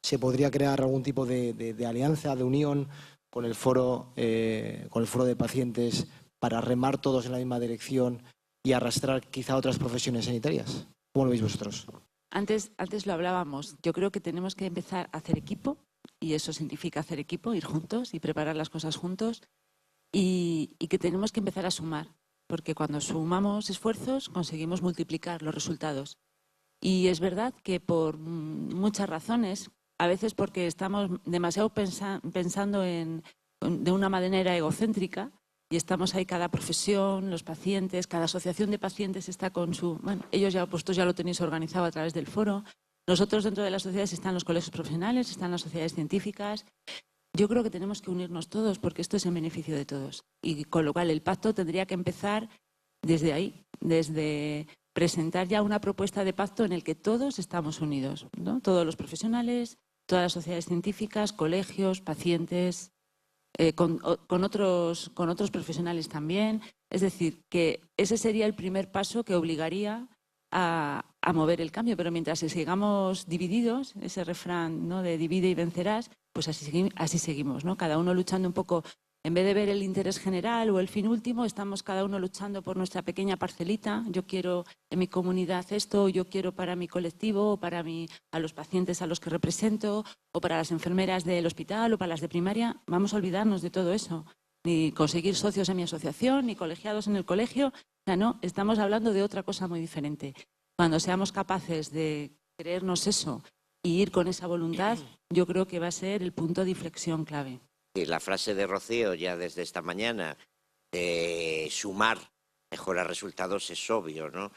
se podría crear algún tipo de alianza, de unión con el foro de pacientes para remar todos en la misma dirección y arrastrar quizá otras profesiones sanitarias. ¿Cómo lo veis vosotros? Antes lo hablábamos. Yo creo que tenemos que empezar a hacer equipo, y eso significa hacer equipo, ir juntos y preparar las cosas juntos, y que tenemos que empezar a sumar, porque cuando sumamos esfuerzos conseguimos multiplicar los resultados. Y es verdad que por muchas razones, a veces porque estamos demasiado pensando de una manera egocéntrica, y estamos ahí cada profesión, los pacientes, cada asociación de pacientes está con su... Bueno, ellos ya, vosotros ya lo tenéis organizado a través del foro. Nosotros dentro de las sociedades están los colegios profesionales, están las sociedades científicas. Yo creo que tenemos que unirnos todos porque esto es en beneficio de todos. Y con lo cual el pacto tendría que empezar desde ahí, desde presentar ya una propuesta de pacto en el que todos estamos unidos, ¿no? Todos los profesionales, todas las sociedades científicas, colegios, pacientes, con otros profesionales también. Es decir, que ese sería el primer paso que obligaría a mover el cambio. Pero mientras sigamos divididos, ese refrán, ¿no?, de divide y vencerás, pues así seguimos, ¿no? Cada uno luchando un poco. En vez de ver el interés general o el fin último, estamos cada uno luchando por nuestra pequeña parcelita. Yo quiero en mi comunidad esto, yo quiero para mi colectivo, o para a los pacientes a los que represento, o para las enfermeras del hospital, o para las de primaria. Vamos a olvidarnos de todo eso. Ni conseguir socios en mi asociación, ni colegiados en el colegio. O sea, no, estamos hablando de otra cosa muy diferente. Cuando seamos capaces de creernos eso y ir con esa voluntad, yo creo que va a ser el punto de inflexión clave. Y la frase de Rocío ya desde esta mañana, de sumar mejora resultados, es obvio, ¿no?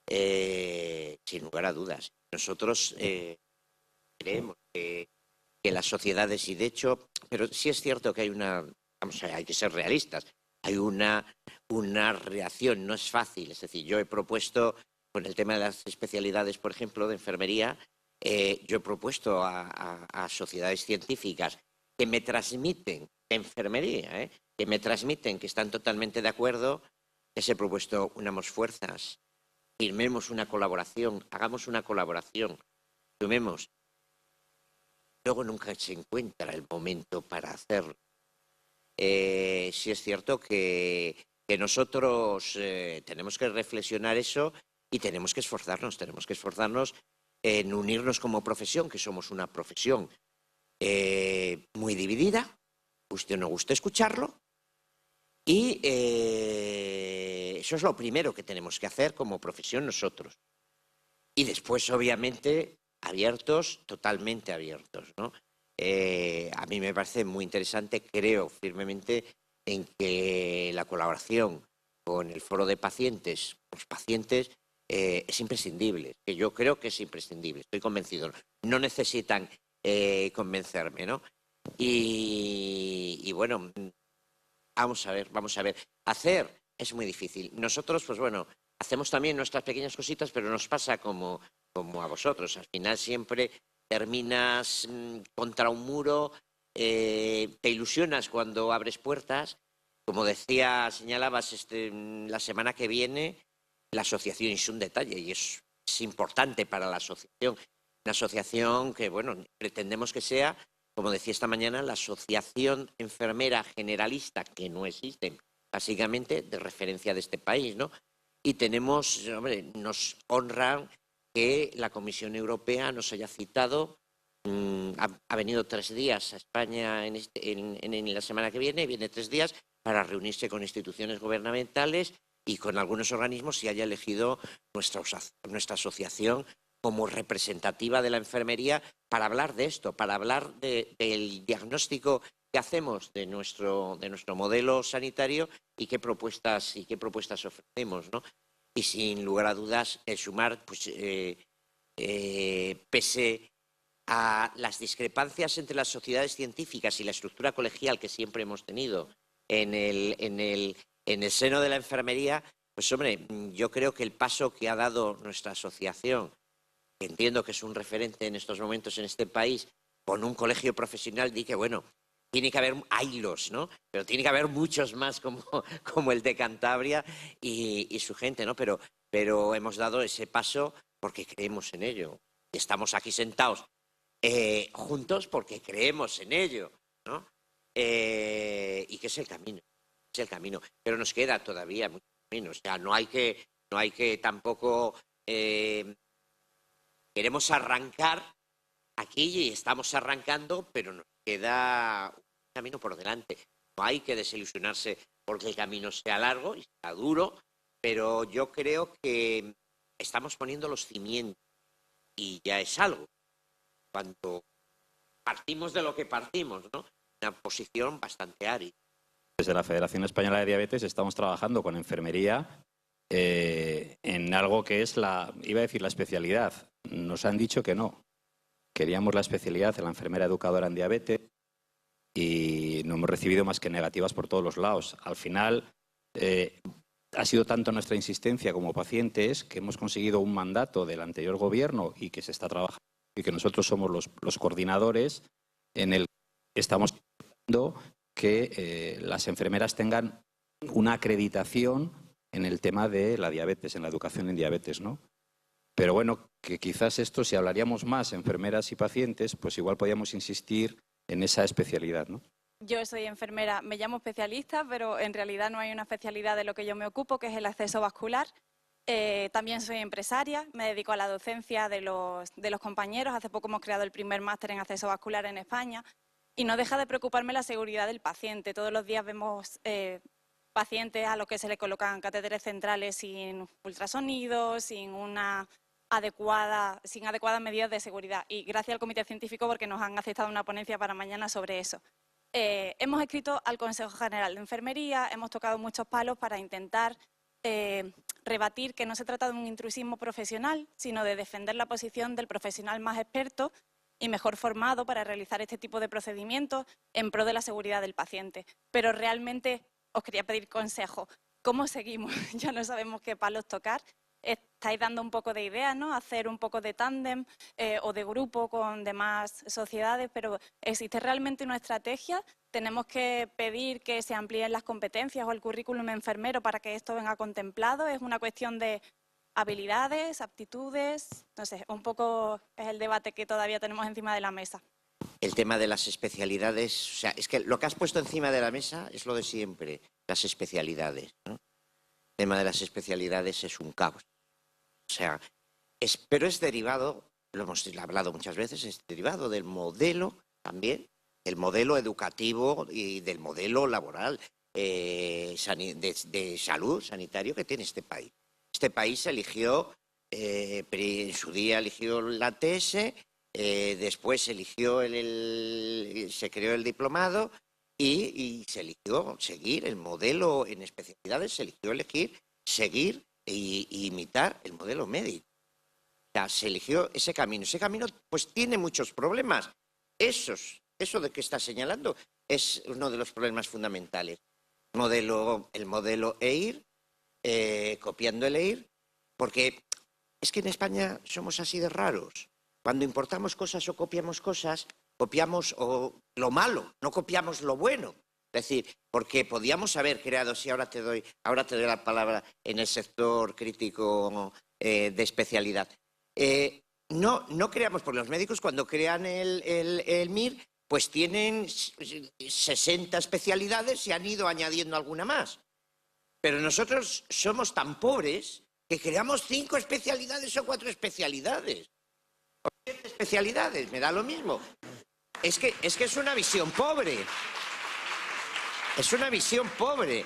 Sin lugar a dudas. Nosotros creemos que las sociedades, y de hecho, pero sí es cierto que hay que ser realistas, hay una reacción, no es fácil. Es decir, yo he propuesto, con el tema de las especialidades, por ejemplo, de enfermería, yo he propuesto a sociedades científicas que me transmiten, de enfermería, que me transmiten que están totalmente de acuerdo, les he propuesto unamos fuerzas, firmemos una colaboración, hagamos una colaboración, sumemos. Luego nunca se encuentra el momento para hacerlo. Sí es cierto que nosotros tenemos que reflexionar eso y tenemos que esforzarnos en unirnos como profesión, que somos una profesión muy dividida, guste o no guste escucharlo, y eso es lo primero que tenemos que hacer como profesión nosotros. Y después, obviamente, abiertos, totalmente abiertos, ¿no? A mí me parece muy interesante, creo firmemente en que la colaboración con el foro de pacientes, los pacientes, es imprescindible, que yo creo que es imprescindible, estoy convencido. No necesitan convencerme, ¿no? Y bueno, vamos a ver. Hacer es muy difícil. Nosotros, pues bueno, hacemos también nuestras pequeñas cositas, pero nos pasa como a vosotros. Al final siempre terminas contra un muro, te ilusionas cuando abres puertas. Como señalabas, la semana que viene la asociación es un detalle y es importante para la asociación. Una asociación que, bueno, pretendemos que sea, como decía esta mañana, la asociación enfermera generalista, que no existe, básicamente, de referencia de este país, ¿no? Y nos honra que la Comisión Europea nos haya citado, ha venido 3 días a España en la semana que viene 3 días para reunirse con instituciones gubernamentales y con algunos organismos y haya elegido nuestra asociación como representativa de la enfermería para hablar de esto, para hablar del diagnóstico que hacemos de nuestro modelo sanitario y qué propuestas ofrecemos, ¿no? Y sin lugar a dudas, sumar, pues, pese a las discrepancias entre las sociedades científicas y la estructura colegial que siempre hemos tenido en el seno de la enfermería, pues hombre, yo creo que el paso que ha dado nuestra asociación, que entiendo que es un referente en estos momentos en este país, con un colegio profesional, di que, bueno, tiene que haber hilos, ¿no? Pero tiene que haber muchos más como el de Cantabria y su gente, ¿no? Pero hemos dado ese paso porque creemos en ello. Estamos aquí sentados juntos porque creemos en ello, ¿no? Y que es el camino. Pero nos queda todavía mucho camino. O sea, no hay que tampoco... Queremos arrancar aquí y estamos arrancando, pero nos queda un camino por delante. No hay que desilusionarse porque el camino sea largo y sea duro, pero yo creo que estamos poniendo los cimientos y ya es algo. Cuando partimos de lo que partimos, ¿no? Una posición bastante árida. Desde la Federación Española de Diabetes estamos trabajando con enfermería en algo que es iba a decir la especialidad. Nos han dicho que no. Queríamos la especialidad de la enfermera educadora en diabetes y no hemos recibido más que negativas por todos los lados. Al final, ha sido tanto nuestra insistencia como pacientes que hemos conseguido un mandato del anterior gobierno y que se está trabajando y que nosotros somos los coordinadores en el que estamos intentando que las enfermeras tengan una acreditación en el tema de la diabetes, en la educación en diabetes, ¿no? Pero bueno, que quizás esto, si hablaríamos más enfermeras y pacientes, pues igual podríamos insistir en esa especialidad, ¿no? Yo soy enfermera, me llamo especialista, pero en realidad no hay una especialidad de lo que yo me ocupo, que es el acceso vascular. También soy empresaria, me dedico a la docencia de los compañeros. Hace poco hemos creado el primer máster en acceso vascular en España y no deja de preocuparme la seguridad del paciente. Todos los días vemos pacientes a los que se le colocan catéteres centrales sin ultrasonido, sin adecuadas medidas de seguridad. Y gracias al Comité Científico porque nos han aceptado una ponencia para mañana sobre eso. Hemos escrito al Consejo General de Enfermería, hemos tocado muchos palos para intentar rebatir que no se trata de un intrusismo profesional, sino de defender la posición del profesional más experto y mejor formado para realizar este tipo de procedimientos en pro de la seguridad del paciente. Pero realmente os quería pedir consejo. ¿Cómo seguimos? Ya no sabemos qué palos tocar. Estáis dando un poco de ideas, ¿no? Hacer un poco de tándem o de grupo con demás sociedades, pero ¿existe realmente una estrategia? ¿Tenemos que pedir que se amplíen las competencias o el currículum enfermero para que esto venga contemplado? ¿Es una cuestión de habilidades, aptitudes? No sé, un poco es el debate que todavía tenemos encima de la mesa. El tema de las especialidades, o sea, es que lo que has puesto encima de la mesa es lo de siempre, las especialidades, ¿no? El tema de las especialidades es un caos. O sea, pero es derivado, lo hemos hablado muchas veces, es derivado del modelo también, del modelo educativo y del modelo laboral de salud sanitario que tiene este país. Este país eligió, en su día eligió la TS, después se creó el diplomado y se eligió seguir el modelo en especialidades, se eligió seguir e imitar el modelo médico. O sea, se eligió ese camino. Ese camino pues tiene muchos problemas. Eso de que está señalando es uno de los problemas fundamentales. El modelo EIR, copiando el EIR, porque es que en España somos así de raros. Cuando importamos cosas o copiamos cosas, copiamos lo malo, no copiamos lo bueno. Es decir, porque podíamos haber creado, si ahora te doy la palabra en el sector crítico de especialidad. No creamos, porque los médicos cuando crean el MIR, pues tienen 60 especialidades y han ido añadiendo alguna más. Pero nosotros somos tan pobres que creamos 5 especialidades o 4 especialidades. O 7 especialidades, me da lo mismo. Es que es una visión pobre. Es una visión pobre.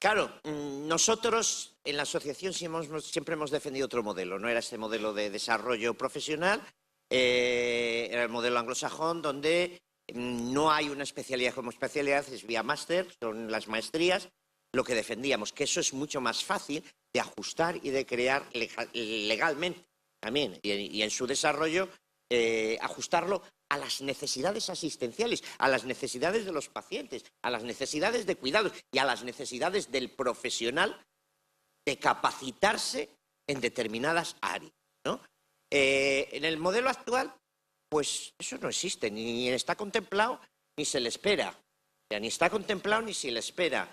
Claro, nosotros en la asociación siempre hemos defendido otro modelo. No era este modelo de desarrollo profesional, era el modelo anglosajón, donde no hay una especialidad como especialidad, es vía máster, son las maestrías. Lo que defendíamos, que eso es mucho más fácil de ajustar y de crear legalmente también, y en su desarrollo ajustarlo a las necesidades asistenciales, a las necesidades de los pacientes, a las necesidades de cuidados y a las necesidades del profesional de capacitarse en determinadas áreas, ¿no? En el modelo actual, pues eso no existe, ni está contemplado ni se le espera. O sea, ni está contemplado ni se le espera.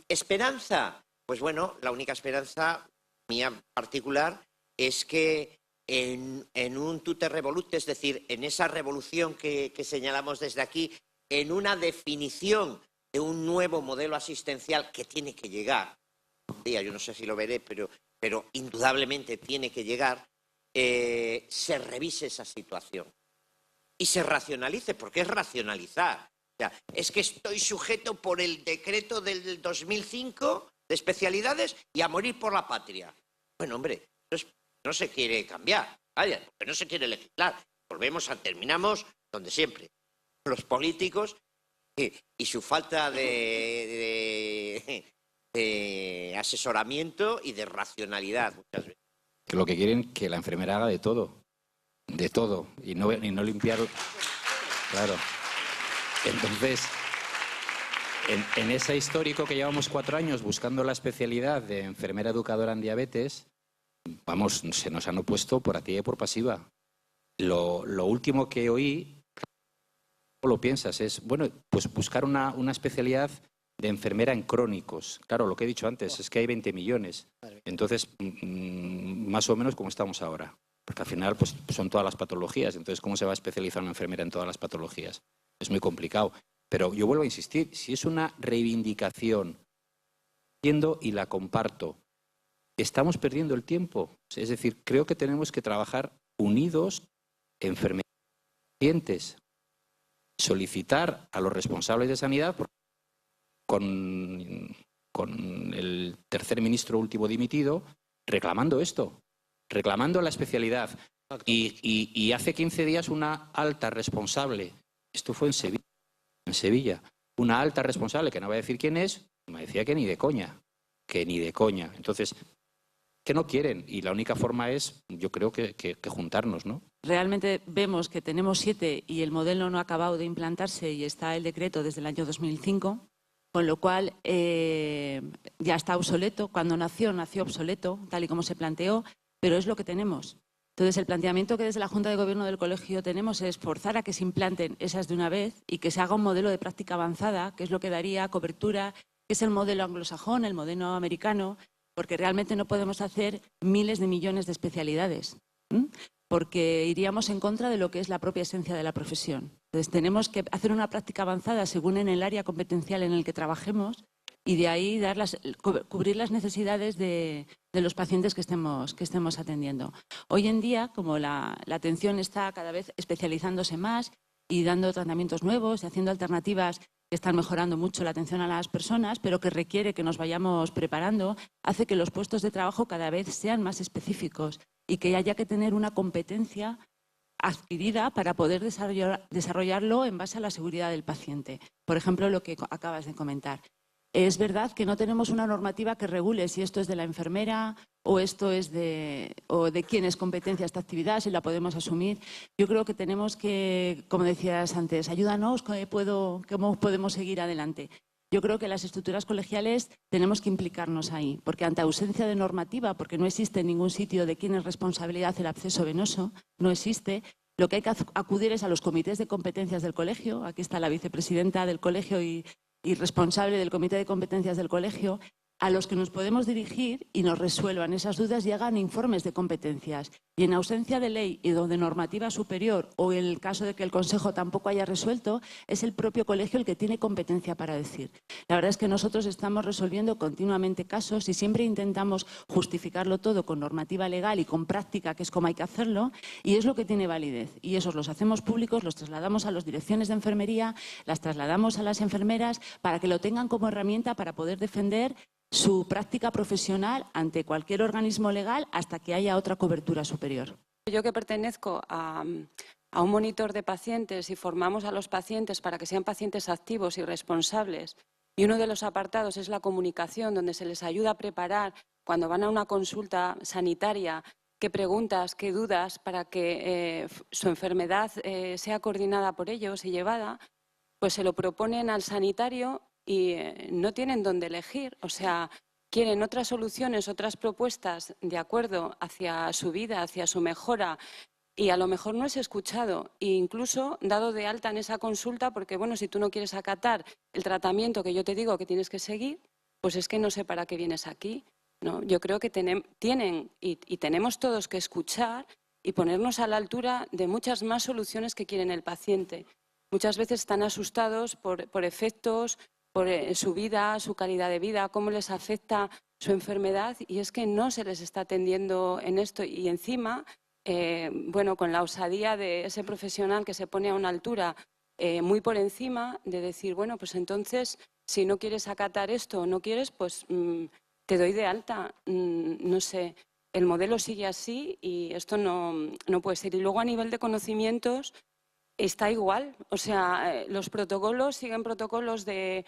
¿Esperanza? Pues bueno, la única esperanza mía particular es que en un tute revolute, es decir, en esa revolución que señalamos desde aquí, en una definición de un nuevo modelo asistencial que tiene que llegar, yo no sé si lo veré, pero indudablemente tiene que llegar, se revise esa situación y se racionalice, porque es racionalizar. O sea, es que estoy sujeto por el decreto del 2005 de especialidades y a morir por la patria. Bueno, hombre, no se quiere cambiar, vaya, porque no se quiere legislar. Terminamos donde siempre. Los políticos y su falta de asesoramiento y de racionalidad muchas veces. Que lo que quieren es que la enfermera haga de todo, y no limpiar. Claro. Entonces, en ese histórico que llevamos 4 años buscando la especialidad de enfermera educadora en diabetes, vamos, se nos han opuesto por activa y por pasiva. Lo último que oí, lo piensas, es, bueno, pues buscar una especialidad de enfermera en crónicos. Claro, lo que he dicho antes, es que hay 20 millones. Entonces, más o menos como estamos ahora. Porque al final pues, son todas las patologías. Entonces, ¿cómo se va a especializar una enfermera en todas las patologías? Es muy complicado. Pero yo vuelvo a insistir, si es una reivindicación, entiendo y la comparto, estamos perdiendo el tiempo. Es decir, creo que tenemos que trabajar unidos, enfermeras y pacientes, solicitar a los responsables de sanidad, con el tercer ministro último dimitido, reclamando esto, reclamando la especialidad. Y hace 15 días una alta responsable, esto fue en Sevilla, una alta responsable, que no voy a decir quién es, me decía que ni de coña. Entonces, que no quieren, y la única forma es, yo creo que juntarnos, ¿no? Realmente vemos que tenemos 7 y el modelo no ha acabado de implantarse y está el decreto desde el año 2005, con lo cual ya está obsoleto. Cuando nació obsoleto, tal y como se planteó, pero es lo que tenemos. Entonces, el planteamiento que desde la Junta de Gobierno del Colegio tenemos es forzar a que se implanten esas de una vez y que se haga un modelo de práctica avanzada, que es lo que daría cobertura, que es el modelo anglosajón, el modelo americano, porque realmente no podemos hacer miles de millones de especialidades, porque iríamos en contra de lo que es la propia esencia de la profesión. Entonces, tenemos que hacer una práctica avanzada según en el área competencial en el que trabajemos y de ahí cubrir las necesidades de los pacientes que estemos atendiendo. Hoy en día, como la atención está cada vez especializándose más y dando tratamientos nuevos y haciendo alternativas que están mejorando mucho la atención a las personas, pero que requiere que nos vayamos preparando, hace que los puestos de trabajo cada vez sean más específicos y que haya que tener una competencia adquirida para poder desarrollarlo en base a la seguridad del paciente. Por ejemplo, lo que acabas de comentar. Es verdad que no tenemos una normativa que regule si esto es de la enfermera o esto es de quién es competencia esta actividad, si la podemos asumir. Yo creo que tenemos que, como decías antes, ayúdanos, ¿cómo podemos seguir adelante? Yo creo que las estructuras colegiales tenemos que implicarnos ahí, porque ante ausencia de normativa, porque no existe en ningún sitio de quién es responsabilidad el absceso venoso, no existe. Lo que hay que acudir es a los comités de competencias del colegio. Aquí está la vicepresidenta del colegio y responsable del Comité de Competencias del colegio, a los que nos podemos dirigir y nos resuelvan esas dudas y hagan informes de competencias. Y en ausencia de ley y de normativa superior, o en el caso de que el Consejo tampoco haya resuelto, es el propio colegio el que tiene competencia para decir. La verdad es que nosotros estamos resolviendo continuamente casos y siempre intentamos justificarlo todo con normativa legal y con práctica, que es como hay que hacerlo, y es lo que tiene validez. Y esos los hacemos públicos, los trasladamos a las direcciones de enfermería, las trasladamos a las enfermeras para que lo tengan como herramienta para poder defender su práctica profesional ante cualquier organismo legal hasta que haya otra cobertura superior. Yo que pertenezco a un monitor de pacientes y formamos a los pacientes para que sean pacientes activos y responsables, y uno de los apartados es la comunicación, donde se les ayuda a preparar cuando van a una consulta sanitaria qué preguntas, qué dudas para que su enfermedad sea coordinada por ellos y llevada, pues se lo proponen al sanitario y no tienen dónde elegir. O sea, quieren otras soluciones, otras propuestas de acuerdo hacia su vida, hacia su mejora, y a lo mejor no es escuchado e incluso dado de alta en esa consulta porque, bueno, si tú no quieres acatar el tratamiento que yo te digo que tienes que seguir, pues es que no sé para qué vienes aquí, ¿no? Yo creo que tienen y tenemos todos que escuchar y ponernos a la altura de muchas más soluciones que quieren el paciente. Muchas veces están asustados por efectos, por su vida, su calidad de vida, cómo les afecta su enfermedad, y es que no se les está atendiendo en esto. Y encima, bueno, con la osadía de ese profesional que se pone a una altura muy por encima de decir, bueno, pues entonces, si no quieres acatar esto o no quieres, pues te doy de alta. No sé, el modelo sigue así y esto no puede ser. Y luego, a nivel de conocimientos, está igual. O sea, los protocolos siguen protocolos de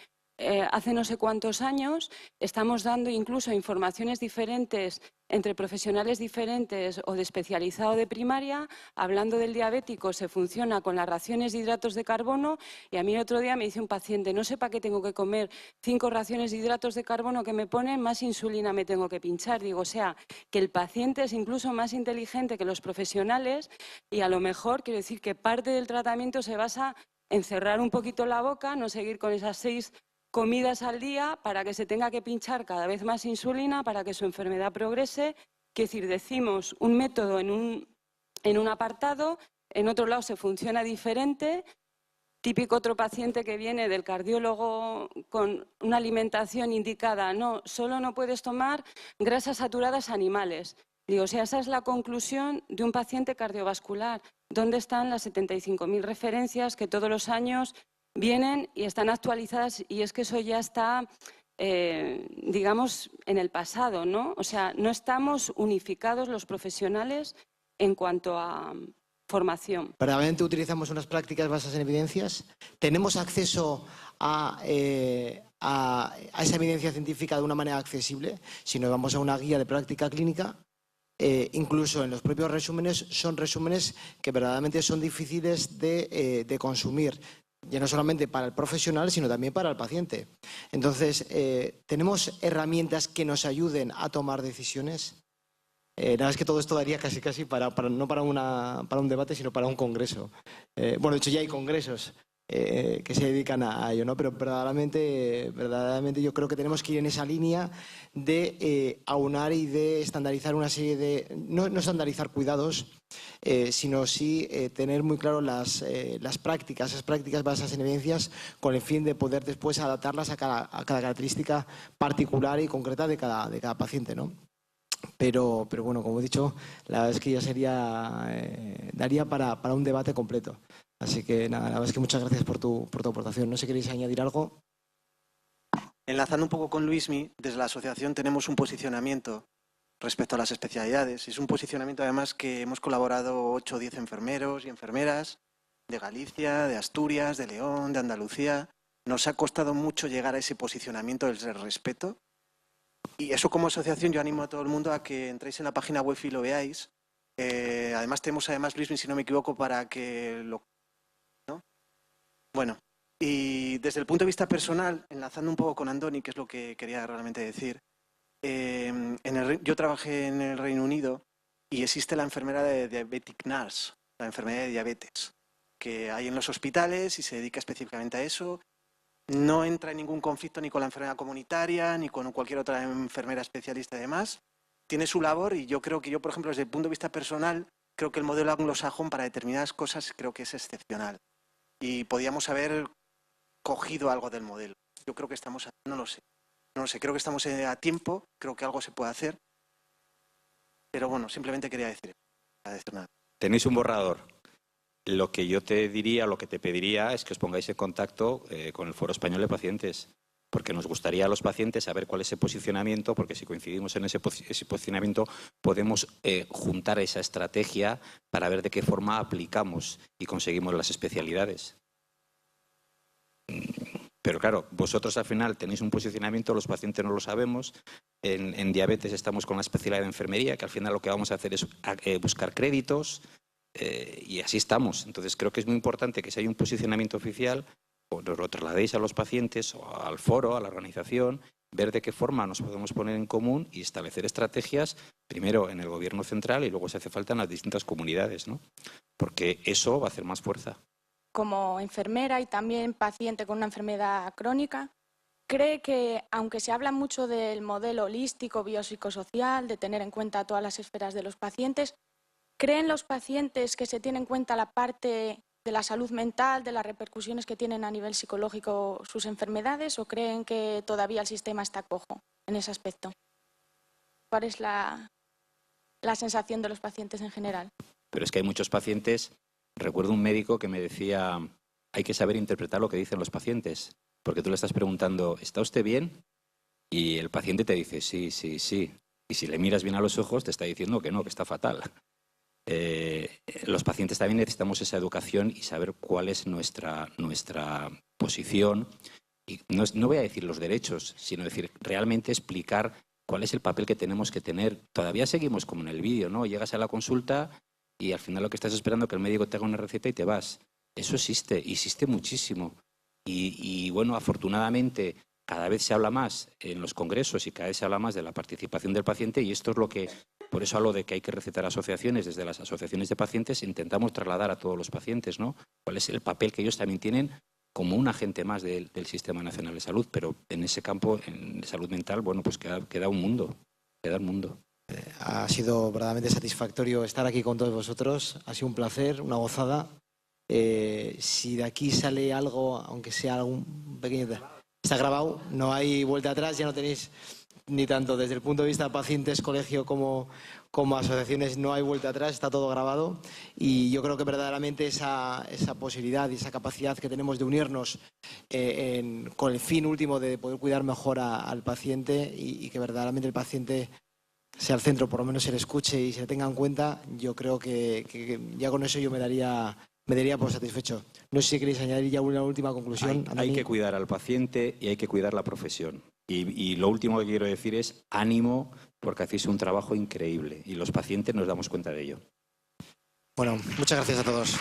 hace no sé cuántos años. Estamos dando incluso informaciones diferentes entre profesionales diferentes o de especializado de primaria. Hablando del diabético, se funciona con las raciones de hidratos de carbono, y a mí el otro día me dice un paciente, no sé para qué tengo que comer 5 raciones de hidratos de carbono que me ponen, más insulina me tengo que pinchar. Digo, o sea, que el paciente es incluso más inteligente que los profesionales, y a lo mejor quiero decir que parte del tratamiento se basa en cerrar un poquito la boca, no seguir con esas 6 comidas al día para que se tenga que pinchar cada vez más insulina para que su enfermedad progrese. Es decir, decimos un método en un apartado, en otro lado se funciona diferente. Típico otro paciente que viene del cardiólogo con una alimentación indicada, no, solo no puedes tomar grasas saturadas animales. Digo, o sea, esa es la conclusión de un paciente cardiovascular. ¿Dónde están las 75.000 referencias que todos los años vienen y están actualizadas? Y es que eso ya está, digamos, en el pasado, ¿no? O sea, no estamos unificados los profesionales en cuanto a formación. Verdaderamente utilizamos unas prácticas basadas en evidencias. Tenemos acceso a esa evidencia científica de una manera accesible. Si nos vamos a una guía de práctica clínica, incluso en los propios resúmenes, son resúmenes que verdaderamente son difíciles de consumir, ya no solamente para el profesional, sino también para el paciente. Entonces, ¿tenemos herramientas que nos ayuden a tomar decisiones? La verdad es que todo esto daría casi no para un debate, sino para un congreso. Bueno, de hecho ya hay congresos que se dedican a ello, ¿no? Pero verdaderamente yo creo que tenemos que ir en esa línea de aunar y de estandarizar una serie de... No estandarizar cuidados, sino sí tener muy claro esas prácticas basadas en evidencias, con el fin de poder después adaptarlas a cada característica particular y concreta de cada paciente, ¿no? Pero bueno, como he dicho, la verdad es que ya daría para un debate completo. Así que nada, la verdad es que muchas gracias por tu aportación. No sé si queréis añadir algo. Enlazando un poco con Luismi, desde la asociación tenemos un posicionamiento respecto a las especialidades. Es un posicionamiento además que hemos colaborado 8 o 10 enfermeros y enfermeras de Galicia, de Asturias, de León, de Andalucía. Nos ha costado mucho llegar a ese posicionamiento del respeto. Y eso, como asociación, yo animo a todo el mundo a que entréis en la página web y lo veáis. Además tenemos Luismi, si no me equivoco, para que lo... ¿no? Bueno, y desde el punto de vista personal, enlazando un poco con Andoni, que es lo que quería realmente decir, yo trabajé en el Reino Unido y existe la enfermera de Diabetic Nurse, la enfermedad de diabetes, que hay en los hospitales y se dedica específicamente a eso. No entra en ningún conflicto ni con la enfermera comunitaria, ni con cualquier otra enfermera especialista y demás. Tiene su labor y yo creo que por ejemplo, desde el punto de vista personal, creo que el modelo anglosajón para determinadas cosas creo que es excepcional. Y podíamos haber cogido algo del modelo. Yo creo que estamos, no lo sé, creo que estamos a tiempo, creo que algo se puede hacer. Pero bueno, simplemente quería decir eso. Tenéis un borrador. Lo que yo te diría, lo que te pediría es que os pongáis en contacto con el Foro Español de Pacientes, porque nos gustaría a los pacientes saber cuál es ese posicionamiento, porque si coincidimos en ese posicionamiento podemos juntar esa estrategia para ver de qué forma aplicamos y conseguimos las especialidades. Pero claro, vosotros al final tenéis un posicionamiento, los pacientes no lo sabemos. En diabetes estamos con la especialidad de enfermería, que al final lo que vamos a hacer es buscar créditos. Y así estamos. Entonces creo que es muy importante que si hay un posicionamiento oficial, o lo trasladéis a los pacientes o al foro, a la organización, ver de qué forma nos podemos poner en común y establecer estrategias, primero en el gobierno central y luego si hace falta en las distintas comunidades, ¿no? Porque eso va a hacer más fuerza. Como enfermera y también paciente con una enfermedad crónica, ¿cree que, aunque se habla mucho del modelo holístico, biopsicosocial, de tener en cuenta todas las esferas de los pacientes, ¿creen los pacientes que se tiene en cuenta la parte de la salud mental, de las repercusiones que tienen a nivel psicológico sus enfermedades, o creen que todavía el sistema está cojo en ese aspecto? ¿Cuál es la sensación de los pacientes en general? Pero es que hay muchos pacientes. Recuerdo un médico que me decía, hay que saber interpretar lo que dicen los pacientes, porque tú le estás preguntando, ¿está usted bien? Y el paciente te dice, sí, sí, sí. Y si le miras bien a los ojos, te está diciendo que no, que está fatal. los pacientes también necesitamos esa educación y saber cuál es nuestra posición. Y no voy a decir los derechos, sino decir realmente explicar cuál es el papel que tenemos que tener. Todavía seguimos como en el vídeo, ¿no? Llegas a la consulta y al final lo que estás esperando es que el médico te haga una receta y te vas. Eso existe muchísimo. Y bueno, afortunadamente cada vez se habla más en los congresos y cada vez se habla más de la participación del paciente, y esto es lo que, por eso hablo de que hay que recetar asociaciones. Desde las asociaciones de pacientes intentamos trasladar a todos los pacientes, ¿no? Cuál es el papel que ellos también tienen como un agente más del Sistema Nacional de Salud, pero en ese campo, en salud mental, bueno, pues queda un mundo. Ha sido verdaderamente satisfactorio estar aquí con todos vosotros. Ha sido un placer, una gozada. Si de aquí sale algo, aunque sea algún pequeño... Está grabado, no hay vuelta atrás, ya no tenéis ni tanto desde el punto de vista de pacientes, colegio como asociaciones, no hay vuelta atrás, está todo grabado, y yo creo que verdaderamente esa posibilidad y esa capacidad que tenemos de unirnos con el fin último de poder cuidar mejor al paciente y que verdaderamente el paciente sea el centro, por lo menos se le escuche y se le tenga en cuenta, yo creo que ya con eso yo me daría por satisfecho. No sé si queréis añadir ya una última conclusión. Hay que cuidar al paciente y hay que cuidar la profesión. Y lo último que quiero decir es ánimo, porque hacéis un trabajo increíble y los pacientes nos damos cuenta de ello. Bueno, muchas gracias a todos.